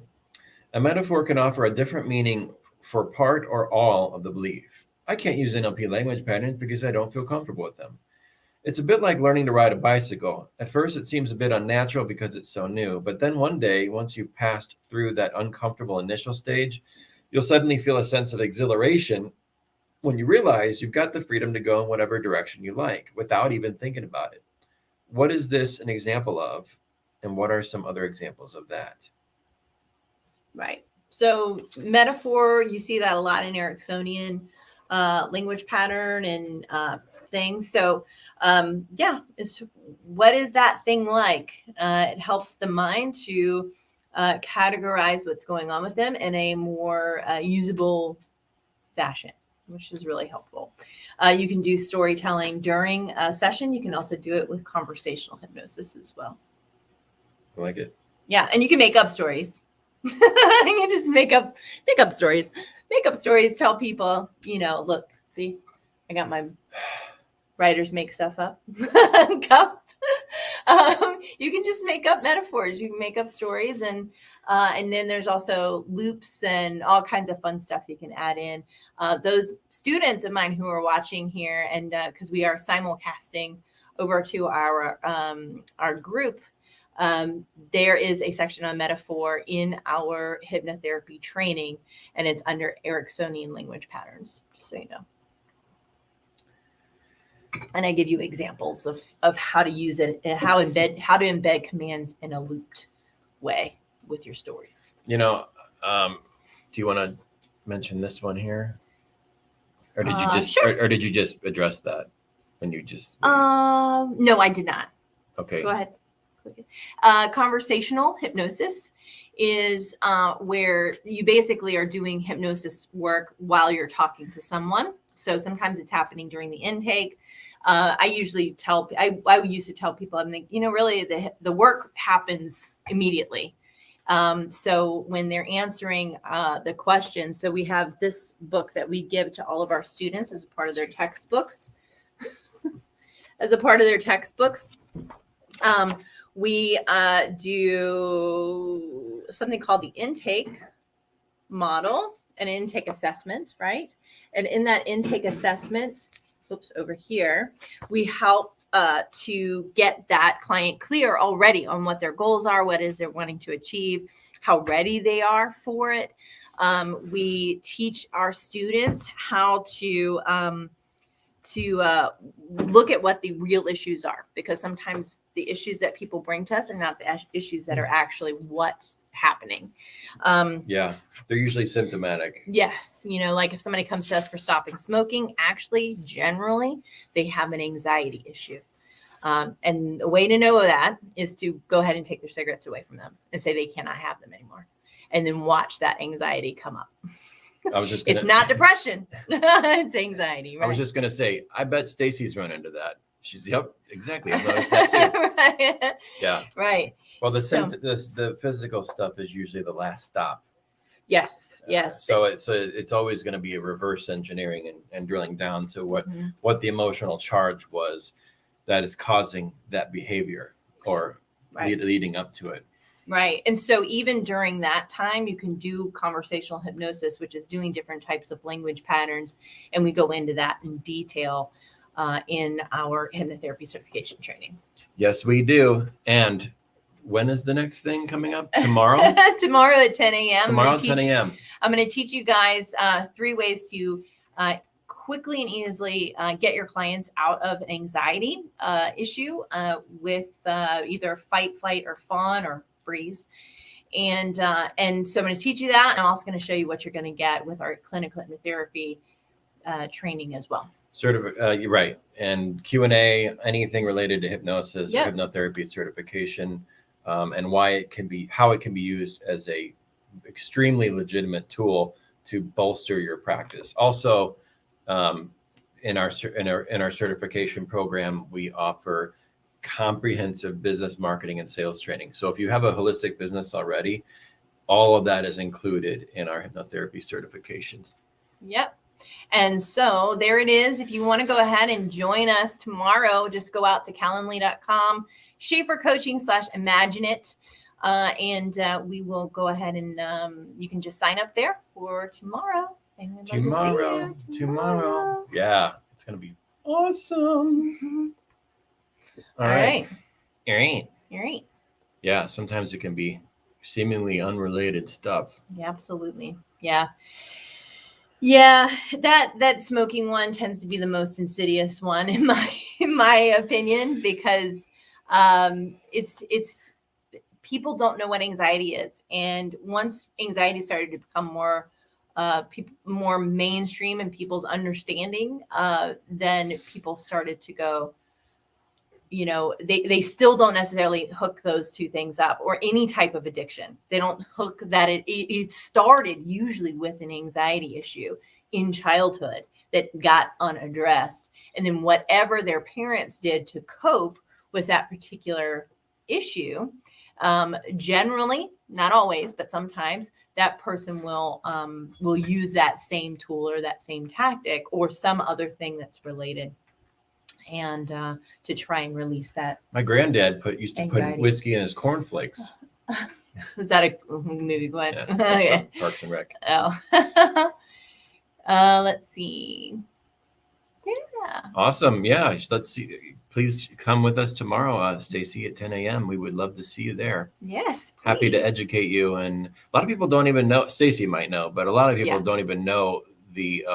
Speaker 2: A metaphor can offer a different meaning for part or all of the belief. I can't use NLP language patterns because I don't feel comfortable with them. It's a bit like learning to ride a bicycle. At first, it seems a bit unnatural because it's so new, but then one day, once you've passed through that uncomfortable initial stage, you'll suddenly feel a sense of exhilaration when you realize you've got the freedom to go in whatever direction you like without even thinking about it. What is this an example of? And what are some other examples of that? Right.
Speaker 1: So metaphor, you see that a lot in Ericksonian language pattern and things. So what is that thing like? It helps the mind to categorize what's going on with them in a more usable fashion, which is really helpful. You can do storytelling during a session. You can also do it with conversational hypnosis as well.
Speaker 2: I like it.
Speaker 1: Yeah, and you can make up stories. You can just make up stories. Make up stories, tell people, look, see, I got my writers make stuff up. Cup. You can just make up metaphors. You can make up stories, and then there's also loops and all kinds of fun stuff you can add in. Those students of mine who are watching here, and because we are simulcasting over to our group, there is a section on metaphor in our hypnotherapy training, and it's under Ericksonian language patterns, just so you know. And I give you examples of how to use it and how to embed commands in a looped way with your stories.
Speaker 2: Do you want to mention this one here? Or did you just
Speaker 1: sure.
Speaker 2: or did you just address that when you just
Speaker 1: no, I did not.
Speaker 2: Okay.
Speaker 1: Go ahead. Conversational hypnosis is where you basically are doing hypnosis work while you're talking to someone. So sometimes it's happening during the intake. I used to tell people, I'm like, really the work happens immediately. So when they're answering the questions, so we have this book that we give to all of our students as a part of their textbooks. We do something called the intake model, an intake assessment, right? And in that intake assessment, over here, we help to get that client clear already on what their goals are, what is they're wanting to achieve, how ready they are for it. We teach our students how to look at what the real issues are, because sometimes the issues that people bring to us are not the issues that are actually what's happening.
Speaker 2: They're usually symptomatic.
Speaker 1: Yes. Like if somebody comes to us for stopping smoking, actually, generally, they have an anxiety issue. And the way to know that is to go ahead and take their cigarettes away from them and say they cannot have them anymore. And then watch that anxiety come up. It's not depression. It's anxiety. Right?
Speaker 2: I was just going to say, I bet Stacy's run into that. She's, yep, exactly. I've noticed that too.
Speaker 1: Right.
Speaker 2: Yeah.
Speaker 1: Right.
Speaker 2: Well, the physical stuff is usually the last stop.
Speaker 1: Yes. Yes.
Speaker 2: So it's always going to be a reverse engineering and drilling down to what the emotional charge was that is causing that behavior or leading up to it.
Speaker 1: Right. And so even during that time, you can do conversational hypnosis, which is doing different types of language patterns. And we go into that in detail in our hypnotherapy certification training.
Speaker 2: Yes, we do. And when is the next thing coming up? Tomorrow?
Speaker 1: Tomorrow at 10 a.m.
Speaker 2: Tomorrow at 10 a.m.
Speaker 1: I'm going to teach you guys 3 ways to quickly and easily get your clients out of an anxiety issue with either fight, flight, or fawn, or freeze. And so I'm going to teach you that. And I'm also going to show you what you're going to get with our clinical hypnotherapy training as well.
Speaker 2: You're right. And Q&A, anything related to hypnosis, or hypnotherapy certification, and how it can be used as a extremely legitimate tool to bolster your practice. Also, in our certification program, we offer comprehensive business marketing and sales training. So if you have a holistic business already, all of that is included in our hypnotherapy certifications.
Speaker 1: Yep. And so there it is. If you want to go ahead and join us tomorrow, just go out to calendly.com, Schaefer-coaching/imagine it. And we will go ahead and you can just sign up there for tomorrow. And we'd love to see you tomorrow.
Speaker 2: Yeah, it's going to be awesome.
Speaker 1: Mm-hmm.
Speaker 2: All right.
Speaker 1: All right.
Speaker 2: Yeah, sometimes it can be seemingly unrelated stuff.
Speaker 1: Yeah, absolutely. Yeah. Yeah, that smoking one tends to be the most insidious one in my opinion, because it's people don't know what anxiety is, and once anxiety started to become more mainstream in people's understanding, then people started to go, they still don't necessarily hook those two things up, or any type of addiction. They don't hook that it started usually with an anxiety issue in childhood that got unaddressed. And then whatever their parents did to cope with that particular issue, generally, not always, but sometimes that person will use that same tool or that same tactic or some other thing that's related, and to try and release that.
Speaker 2: My granddad used to put whiskey in his cornflakes.
Speaker 1: Is that a movie? Go ahead.
Speaker 2: Yeah, that's from Parks and Rec.
Speaker 1: Oh. Let's see. Yeah.
Speaker 2: Awesome. Yeah. Let's see. Please come with us tomorrow, Stacy, at 10 a.m. We would love to see you there.
Speaker 1: Yes. Please.
Speaker 2: Happy to educate you. And a lot of people don't even know, Stacy might know, but a lot of people don't even know the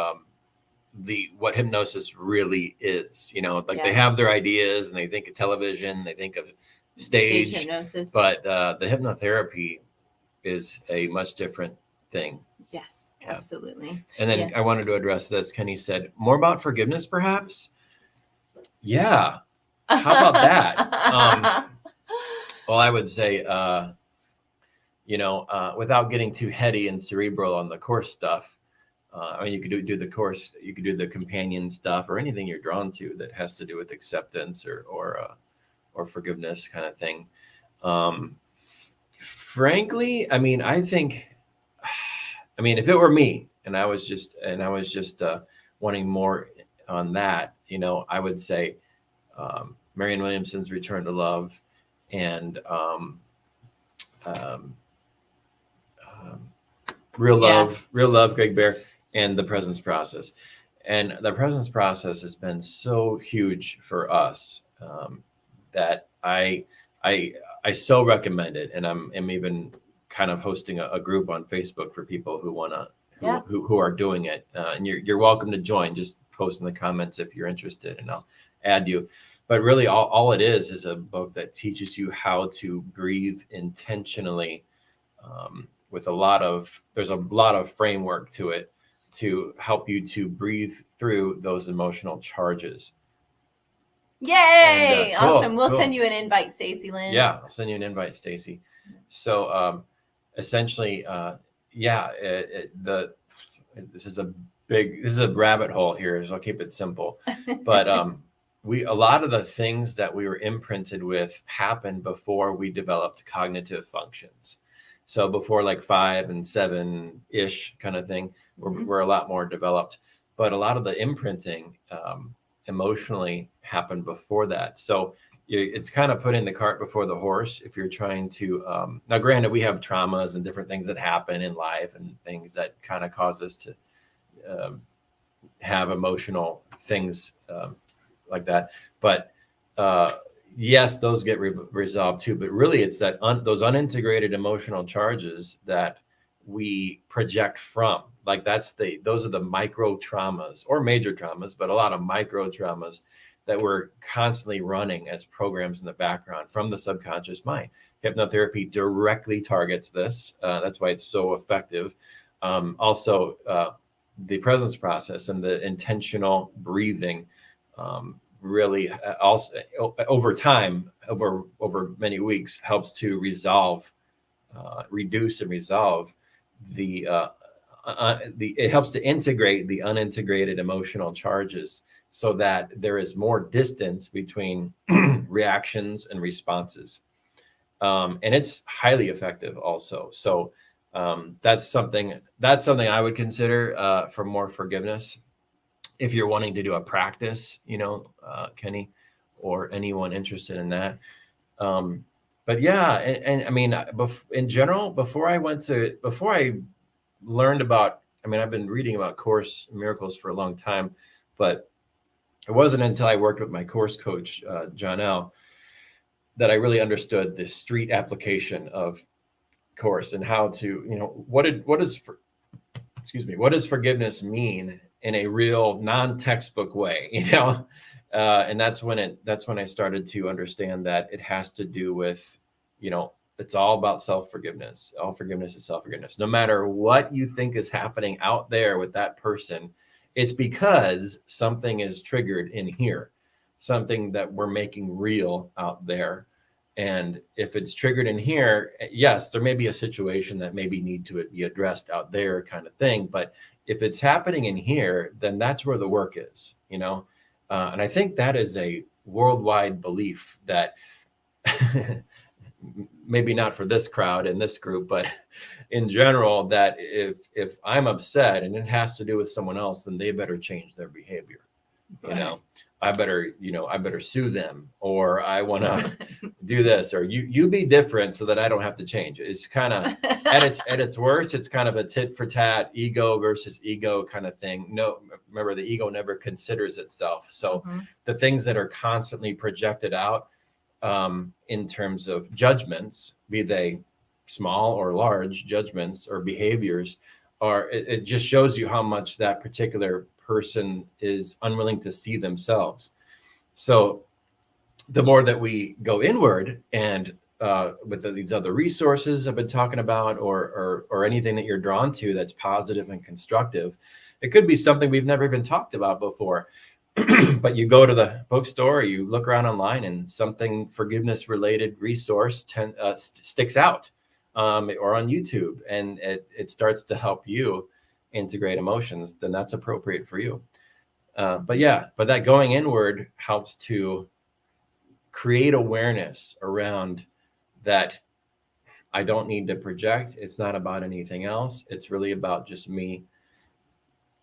Speaker 2: what hypnosis really is. You know, like
Speaker 1: Yeah.
Speaker 2: they have their ideas and they think of television, they think of stage
Speaker 1: hypnosis.
Speaker 2: but the hypnotherapy is a much different thing.
Speaker 1: Yes,
Speaker 2: Yeah.
Speaker 1: absolutely.
Speaker 2: And then I wanted to address this. Kenny said, more about forgiveness, perhaps? Yeah. How about that? Well, I would say, without getting too heady and cerebral on the course stuff, I mean, you could do the course, you could do the companion stuff or anything you're drawn to that has to do with acceptance or forgiveness kind of thing. Frankly, I mean, if it were me and I was just wanting more on that, you know, I would say Marianne Williamson's Return to Love and Real Love, Greg Bear, and The Presence Process. And the Presence Process has been so huge for us that I so recommend it. And I'm even kind of hosting a group on Facebook for people who who are doing it. And you're welcome to join. Just post in the comments if you're interested, and I'll add you. But really, all it is a book that teaches you how to breathe intentionally. There's a lot of framework to it to help you to breathe through those emotional charges.
Speaker 1: Yay!
Speaker 2: And, cool,
Speaker 1: awesome. We'll send you an invite, Stacey Lynn.
Speaker 2: Yeah, I'll send you an invite, Stacey. So essentially, this is a rabbit hole here, so I'll keep it simple. But a lot of the things that we were imprinted with happened before we developed cognitive functions. So before like 5 and 7-ish kind of thing, we're a lot more developed. But a lot of the imprinting emotionally happened before that. So it's kind of putting the cart before the horse if you're trying to now granted, we have traumas and different things that happen in life and things that kind of cause us to have emotional things like that. But yes, those get resolved too. But really, it's that those unintegrated emotional charges that we project from. Like those are the micro traumas or major traumas, but a lot of micro traumas that we're constantly running as programs in the background from the subconscious mind. Hypnotherapy directly targets this. That's why it's so effective. Also, the presence process and the intentional breathing really also over time, over many weeks, helps to reduce and resolve it helps to integrate the unintegrated emotional charges so that there is more distance between reactions and responses. And it's highly effective also. So that's something I would consider for more forgiveness. If you're wanting to do a practice, Kenny, or anyone interested in that. But yeah, and I mean, in general, before I learned about, I've been reading about Course Miracles for a long time, but it wasn't until I worked with my course coach, John L., that I really understood the street application of Course and how to, what does forgiveness mean in a real non-textbook way, and that's when I started to understand that it has to do with, it's all about self-forgiveness. All forgiveness is self-forgiveness. No matter what you think is happening out there with that person, it's because something is triggered in here, something that we're making real out there. And if it's triggered in here, yes, there may be a situation that maybe need to be addressed out there kind of thing. But if it's happening in here, then that's where the work is, and I think that is a worldwide belief that maybe not for this crowd and this group, but in general, that if I'm upset and it has to do with someone else, then they better change their behavior. Right. I better sue them, or I want to do this, or you be different so that I don't have to change. It's kind of at its worst, it's kind of a tit for tat, ego versus ego kind of thing. No, remember, the ego never considers itself. So the things that are constantly projected out in terms of judgments, be they small or large judgments or behaviors, it just shows you how much that particular person is unwilling to see themselves. So the more that we go inward and with these other resources I've been talking about, or anything that you're drawn to that's positive and constructive, it could be something we've never even talked about before. But you go to the bookstore, or you look around online, and something forgiveness related resource sticks out, or on YouTube, and it starts to help you integrate emotions, then that's appropriate for you. But that going inward helps to create awareness around that. I don't need to project. It's not about anything else. It's really about just me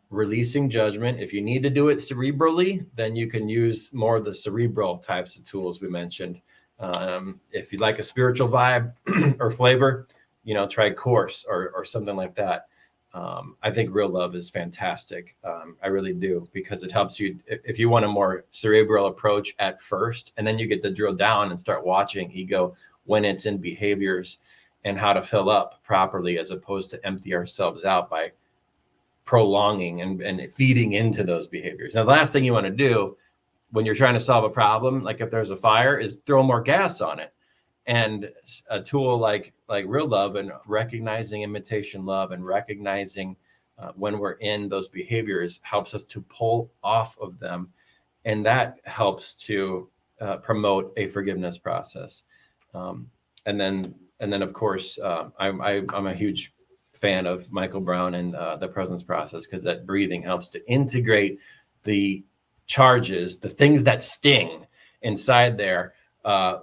Speaker 2: releasing judgment. If you need to do it cerebrally, then you can use more of the cerebral types of tools we mentioned. If you'd like a spiritual vibe or flavor, try Course or something like that. I think Real Love is fantastic. I really do, because it helps you if you want a more cerebral approach at first, and then you get to drill down and start watching ego when it's in behaviors and how to fill up properly, as opposed to empty ourselves out by prolonging and feeding into those behaviors. Now, the last thing you want to do when you're trying to solve a problem, like if there's a fire, is throw more gas on it. And a tool like Real Love, and recognizing imitation love, and recognizing when we're in those behaviors, helps us to pull off of them. And that helps to promote a forgiveness process. And then of course, I'm a huge fan of Michael Brown and the presence process, because that breathing helps to integrate the charges, the things that sting inside there,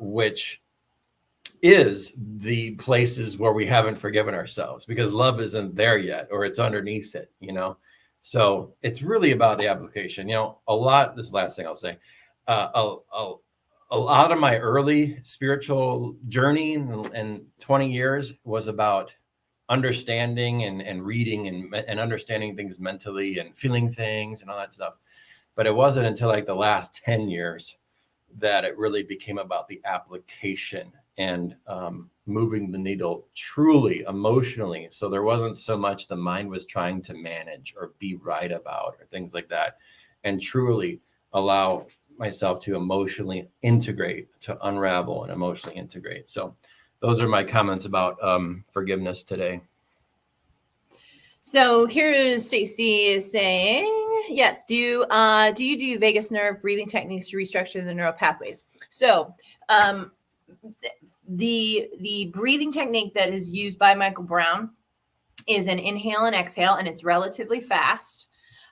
Speaker 2: which is the places where we haven't forgiven ourselves, because love isn't there yet, or it's underneath it, So it's really about the application. This is the last thing I'll say. A lot of my early spiritual journey and 20 years was about understanding and reading and understanding things mentally and feeling things and all that stuff. But it wasn't until like the last 10 years that it really became about the application and moving the needle truly emotionally. So there wasn't so much the mind was trying to manage or be right about or things like that, and truly allow myself to emotionally integrate, to unravel and emotionally integrate. So those are my comments about forgiveness today.
Speaker 1: So here's Stacy is saying, yes, do you do vagus nerve breathing techniques to restructure the neural pathways? So the breathing technique that is used by Michael Brown is an inhale and exhale, and it's relatively fast.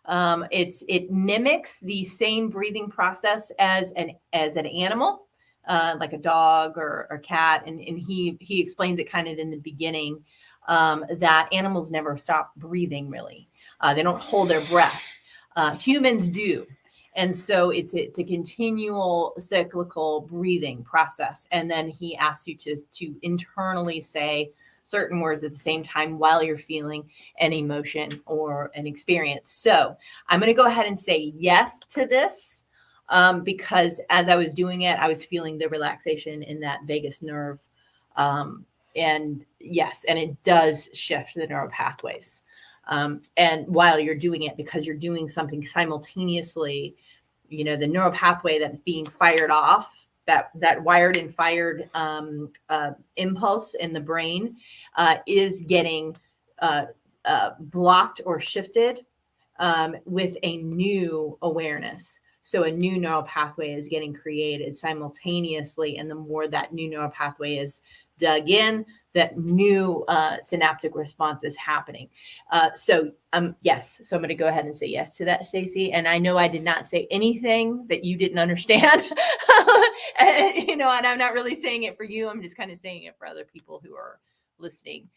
Speaker 1: It mimics the same breathing process as an animal, like a dog or a cat. And he explains it kind of in the beginning, that animals never stop breathing, really. They don't hold their breath. Humans do. And so it's a continual cyclical breathing process. And then he asks you to internally say certain words at the same time while you're feeling an emotion or an experience. So I'm going to go ahead and say yes to this, because as I was doing it, I was feeling the relaxation in that vagus nerve. And yes, and it does shift the neural pathways. And while you're doing it, because you're doing something simultaneously, the neural pathway that's being fired off, that wired and fired impulse in the brain is getting blocked or shifted with a new awareness. So a new neural pathway is getting created simultaneously. And the more that new neural pathway is dug in, that new synaptic response is happening. Yes. So I'm going to go ahead and say yes to that, Stacy. And I know I did not say anything that you didn't understand. And I'm not really saying it for you. I'm just kind of saying it for other people who are listening.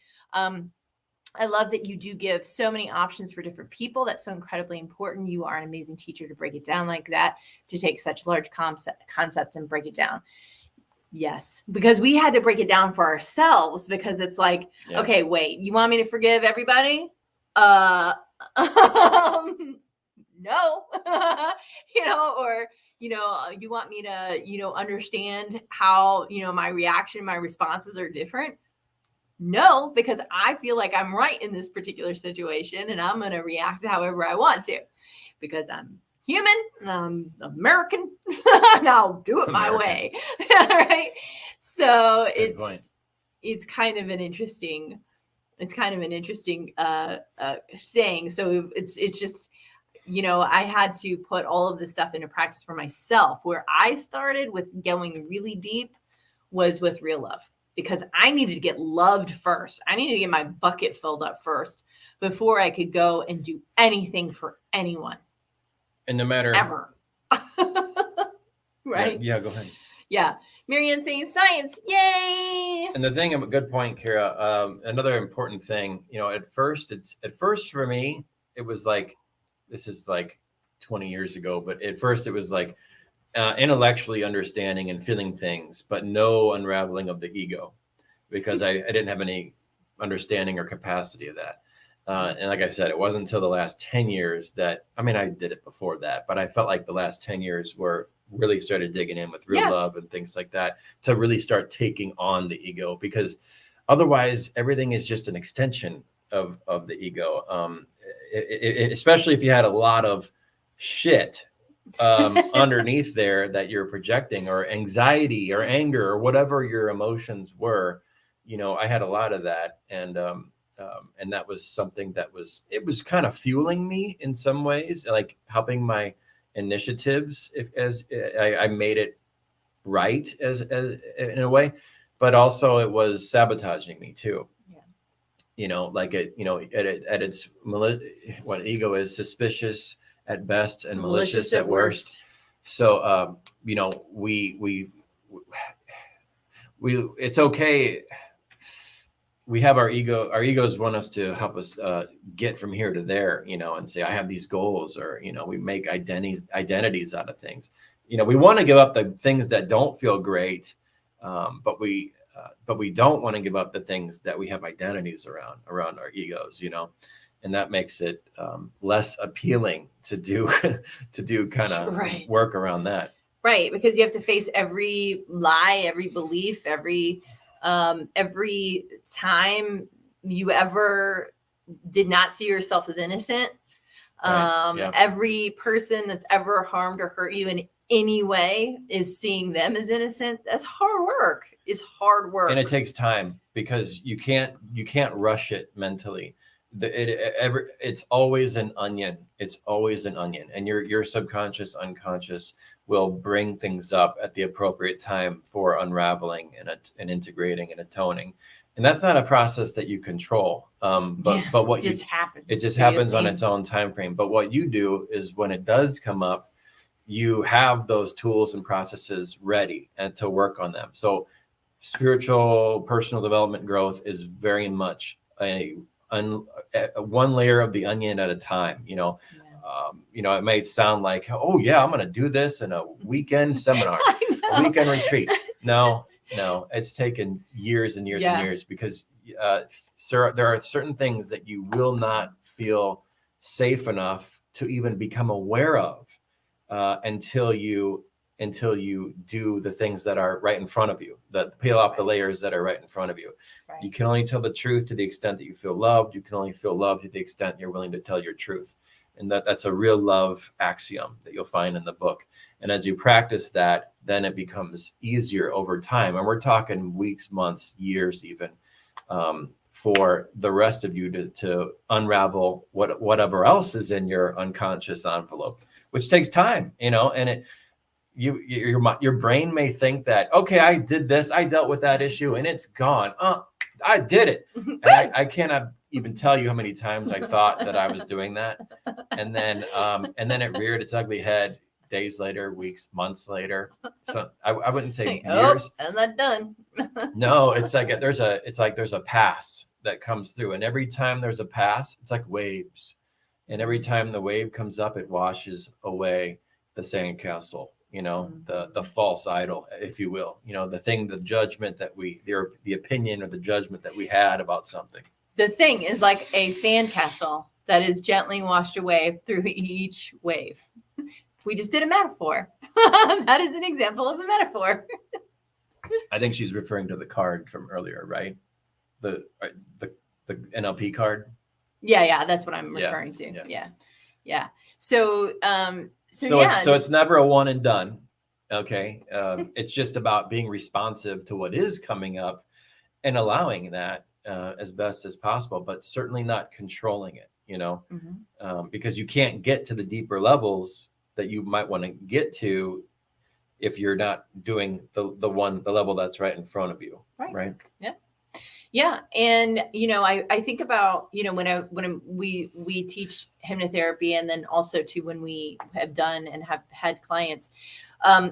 Speaker 1: I love that you do give so many options for different people. That's so incredibly important. You are an amazing teacher to break it down like that, to take such large concepts and break it down. Yes, because we had to break it down for ourselves, because it's like, okay, wait, you want me to forgive everybody? No, or, you want me to, understand how, my reaction, my responses are different. No, because I feel like I'm right in this particular situation and I'm going to react however I want to. because I'm human and I'm American and I'll do it my way. Right. So it's kind of an interesting thing. So it's just, you know, I had to put all of this stuff into practice for myself. Where I started with going really deep was with real love, because I needed to get loved first. I needed to get my bucket filled up first before I could go and do anything for anyone.
Speaker 2: And no matter
Speaker 1: ever. Right?
Speaker 2: Yeah, go ahead.
Speaker 1: Yeah. Marianne saying science. Yay.
Speaker 2: And the thing, a good point, Kyra, another important thing, you know, at first for me, it was like, this is like 20 years ago, but at first it was like intellectually understanding and feeling things, but no unraveling of the ego, because I didn't have any understanding or capacity of that. And like I said, it wasn't until the last 10 years that, I mean, I did it before that, but I felt like the last 10 years were really started digging in with real love and things like that to really start taking on the ego, because otherwise everything is just an extension of the ego. Especially if you had a lot of shit underneath there that you're projecting, or anxiety or anger or whatever your emotions were. You know, I had a lot of that, and that was something that was kind of fueling me in some ways, like helping my initiatives as I made it right as in a way, but also it was sabotaging me too. You know, like at its what ego is, suspicious at best and malicious at worst. So you know, we it's okay. We have our egos want us to help us get from here to there, you know, and say, I have these goals, or, you know, we make identities out of things. You know, we want to give up the things that don't feel great, but we don't want to give up the things that we have identities around our egos, you know, and that makes it less appealing to do kind of work around that.
Speaker 1: Right. Because you have to face every lie, every belief, every time you ever did not see yourself as innocent. Every person that's ever harmed or hurt you in any way is seeing them as innocent. That's hard work. It's hard work.
Speaker 2: And it takes time, because you can't rush it mentally. It's always an onion. It's always an onion. And your subconscious, unconscious will bring things up at the appropriate time for unraveling and integrating and atoning. And that's not a process that you control. But what just happens. It just happens on its own time frame. But what you do is, when it does come up, you have those tools and processes ready and to work on them. So spiritual personal development growth is very much one layer of the onion at a time, you know. You know, it might sound like, oh yeah, I'm going to do this in a weekend seminar, a weekend retreat. No, it's taken years and years and years, because there are certain things that you will not feel safe enough to even become aware of until you do the things that are right in front of you, that peel off the layers that are right in front of you. Right. You can only tell the truth to the extent that you feel loved. You can only feel loved to the extent you're willing to tell your truth. And that's a real love axiom that you'll find in the book. And as you practice that, then it becomes easier over time. And we're talking weeks, months, years, even for the rest of you to unravel whatever else is in your unconscious envelope, which takes time, you know. And your brain may think that, okay, I did this, I dealt with that issue, and it's gone. I did it. And I cannot even tell you how many times I thought that I was doing that. And then it reared its ugly head days later, weeks, months later. So I wouldn't say years.
Speaker 1: And that's done.
Speaker 2: No, it's like there's a pass that comes through. And every time there's a pass, it's like waves. And every time the wave comes up, it washes away the sandcastle, you know, the false idol, if you will, you know, the judgment that the opinion or the judgment that we had about something.
Speaker 1: The thing is like a sandcastle that is gently washed away through each wave. We just did a metaphor. That is an example of a metaphor.
Speaker 2: I think she's referring to the card from earlier, right? The NLP card.
Speaker 1: Yeah, that's what I'm referring to. Yeah. Yeah. So,
Speaker 2: So
Speaker 1: yeah,
Speaker 2: it's never a one and done. Okay. It's just about being responsive to what is coming up and allowing that as best as possible, but certainly not controlling it, because you can't get to the deeper levels that you might want to get to if you're not doing the level that's right in front of you. Right.
Speaker 1: Yeah. Yeah. And, I think about, when we teach hypnotherapy, and then also too, when we have done and have had clients,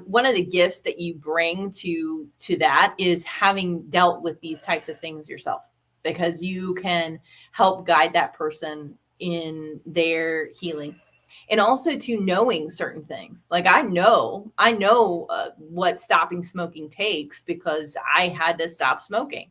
Speaker 1: one of the gifts that you bring to that is having dealt with these types of things yourself, because you can help guide that person in their healing. And also to knowing certain things. Like I know what stopping smoking takes, because I had to stop smoking.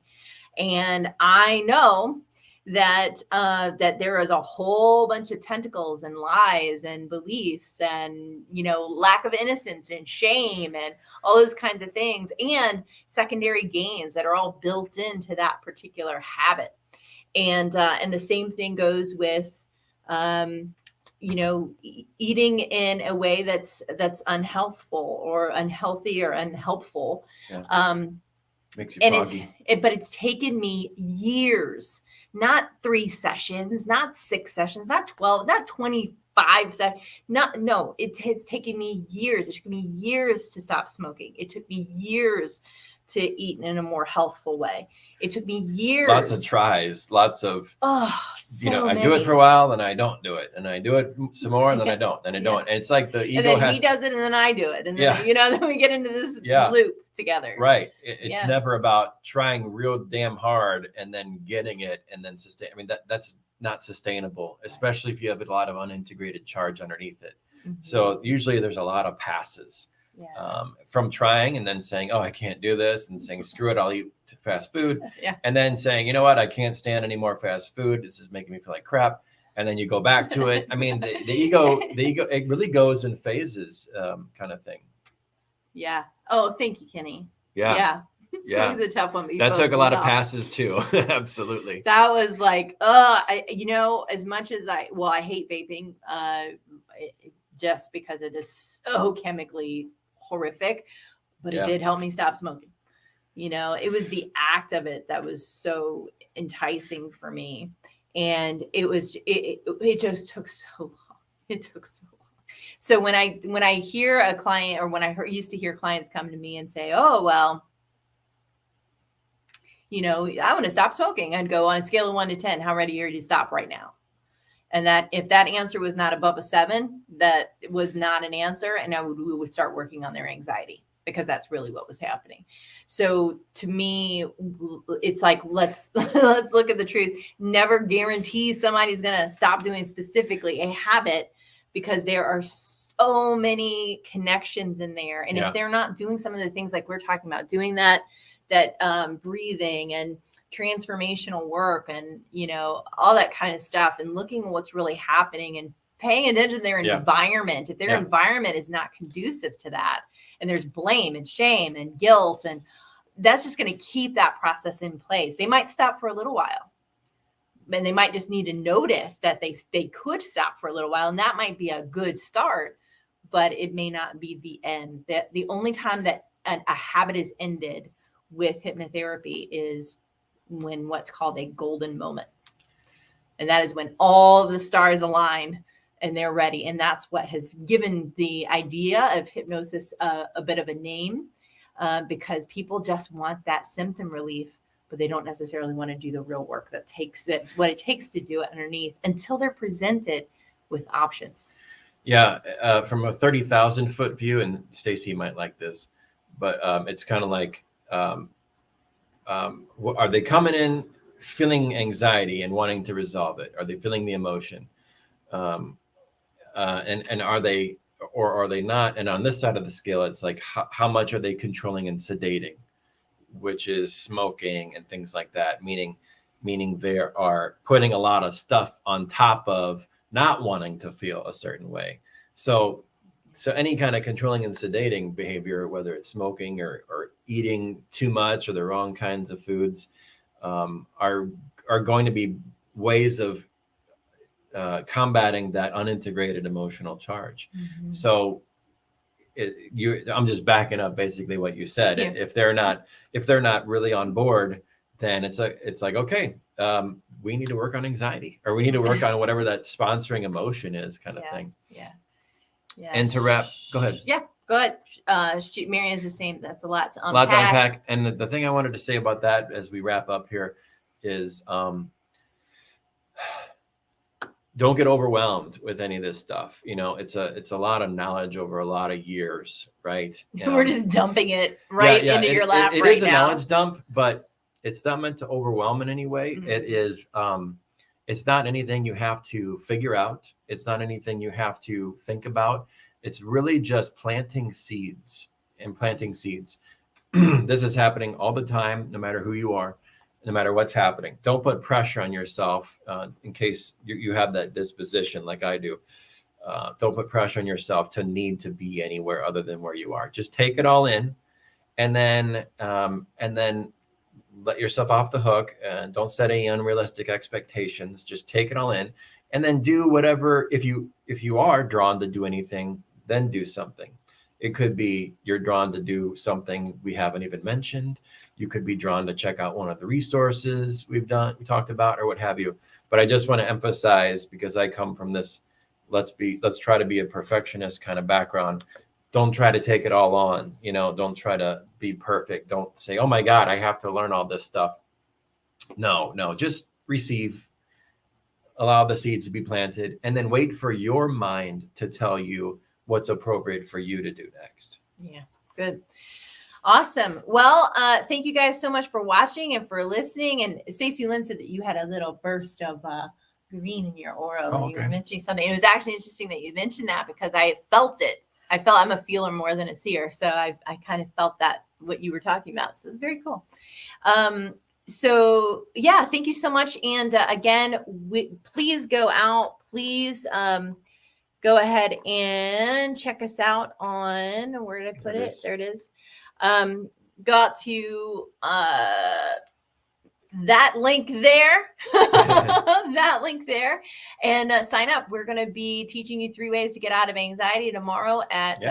Speaker 1: And I know that that there is a whole bunch of tentacles and lies and beliefs and, lack of innocence and shame and all those kinds of things, and secondary gains that are all built into that particular habit. And the same thing goes with, eating in a way that's unhealthful or unhealthy or unhelpful.
Speaker 2: Yeah. Makes you
Speaker 1: and
Speaker 2: foggy.
Speaker 1: But it's taken me years, not 3 sessions, not 6 sessions, not 12, not 25 sessions. It's taken me years. It took me years to stop smoking. It took me years to eat in a more healthful way. It took me years.
Speaker 2: Lots of tries, lots of, I do it for a while, then I don't do it. And I do it some more, and then I don't, and I don't. And it's like the ego
Speaker 1: and then he does it, and then I do it. And then, then we get into this loop together.
Speaker 2: Right. It's never about trying real damn hard and then getting it and then sustain. I mean, that's not sustainable, especially if you have a lot of unintegrated charge underneath it. Mm-hmm. So usually there's a lot of passes. From trying and then saying, oh, I can't do this, and saying, screw it, I'll eat fast food. And then saying, you know what, I can't stand any more fast food. This is making me feel like crap. And then you go back to it. I mean, the ego, it really goes in phases, kind of thing.
Speaker 1: Yeah. Oh, thank you, Kenny.
Speaker 2: Yeah.
Speaker 1: Smoking's a tough one.
Speaker 2: That took a lot of passes too. Absolutely.
Speaker 1: That was like, as much as I hate vaping, just because it is so chemically horrific, but it did help me stop smoking. It was the act of it that was so enticing for me. And it just took so long. It took so long. So when I hear a client, or when I used to hear clients come to me and say, oh, well, I want to stop smoking, I'd go, on a scale of 1 to 10, how ready are you to stop right now? And that if that answer was not above a 7, that was not an answer. And we would start working on their anxiety, because that's really what was happening. So to me, it's like, let's look at the truth. Never guarantee somebody's going to stop doing specifically a habit, because there are so many connections in there. And if they're not doing some of the things like we're talking about, doing that breathing and transformational work and, all that kind of stuff, and looking at what's really happening and paying attention to their environment. If their environment is not conducive to that, and there's blame and shame and guilt, and that's just going to keep that process in place. They might stop for a little while, and they might just need to notice that they could stop for a little while. And that might be a good start, but it may not be the end. That the only time that a habit is ended with hypnotherapy is when what's called a golden moment. And that is when all the stars align and they're ready. And that's what has given the idea of hypnosis a bit of a name, because people just want that symptom relief, but they don't necessarily want to do the real work that's what it takes to do it underneath, until they're presented with options.
Speaker 2: Yeah. From a 30,000 foot view, and Stacy might like this, but it's kind of like, are they coming in feeling anxiety and wanting to resolve it? Are they feeling the emotion? And are they, or are they not? And on this side of the scale, it's like, how much are they controlling and sedating, which is smoking and things like that, meaning they are putting a lot of stuff on top of not wanting to feel a certain way. So any kind of controlling and sedating behavior, whether it's smoking or eating too much or the wrong kinds of foods, are going to be ways of combating that unintegrated emotional charge.
Speaker 1: Mhm.
Speaker 2: So I'm just backing up basically what you said.
Speaker 1: Thank you.
Speaker 2: If they're not really on board, then it's like, okay, we need to work on anxiety, or we need to work on whatever that sponsoring emotion is, kind of thing.
Speaker 1: Yeah.
Speaker 2: And to wrap, go ahead.
Speaker 1: Yeah, go ahead. Marianne's just saying that's a lot to unpack.
Speaker 2: A lot to unpack. And the thing I wanted to say about that as we wrap up here is, don't get overwhelmed with any of this stuff. It's a lot of knowledge over a lot of years, right?
Speaker 1: We're just dumping it into your lap
Speaker 2: it
Speaker 1: right
Speaker 2: is a
Speaker 1: now.
Speaker 2: knowledge dump, but it's not meant to overwhelm in any way.
Speaker 1: Mhm.
Speaker 2: It is, it's not anything you have to figure out. It's not anything you have to think about. It's really just planting seeds. This is happening all the time, no matter who you are, no matter what's happening. Don't put pressure on yourself in case you have that disposition like I do. Don't put pressure on yourself to need to be anywhere other than where you are. Just take it all in, and then let yourself off the hook. Don't set any unrealistic expectations. Just take it all in, and then do whatever. If you are drawn to do anything, then do something. It could be you're drawn to do something we haven't even mentioned. You could be drawn to check out one of the resources we talked about, or what have you. But I just want to emphasize, because I come from this, let's try to be a perfectionist kind of background. Don't try to take it all on. Don't try to be perfect. Don't say, oh my God, I have to learn all this stuff. No, just receive, allow the seeds to be planted, and then wait for your mind to tell you what's appropriate for you to do next.
Speaker 1: Yeah, good. Awesome. Well, thank you guys so much for watching and for listening. And Stacey Lynn said that you had a little burst of green in your aura when you were mentioning something. It was actually interesting that you mentioned that, because I felt it. I'm a feeler more than a seer. So I kind of felt that, what you were talking about. So it's very cool. So yeah, thank you so much. And again, please go out. Please go ahead and check us out on, where did I put it? There it is. Got to that link there, and sign up. We're going to be teaching you 3 ways to get out of anxiety tomorrow at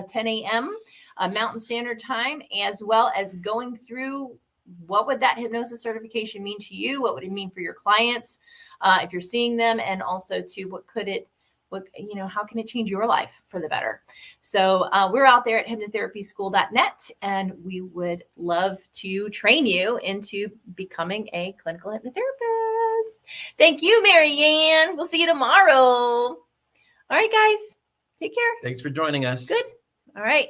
Speaker 1: 10 a.m. Mountain Standard Time, as well as going through what would that hypnosis certification mean to you? What would it mean for your clients if you're seeing them? And also how can it change your life for the better? So we're out there at hypnotherapyschool.net, and we would love to train you into becoming a clinical hypnotherapist. Thank you, Marianne. We'll see you tomorrow. All right, guys. Take care.
Speaker 2: Thanks for joining us.
Speaker 1: Good. All right.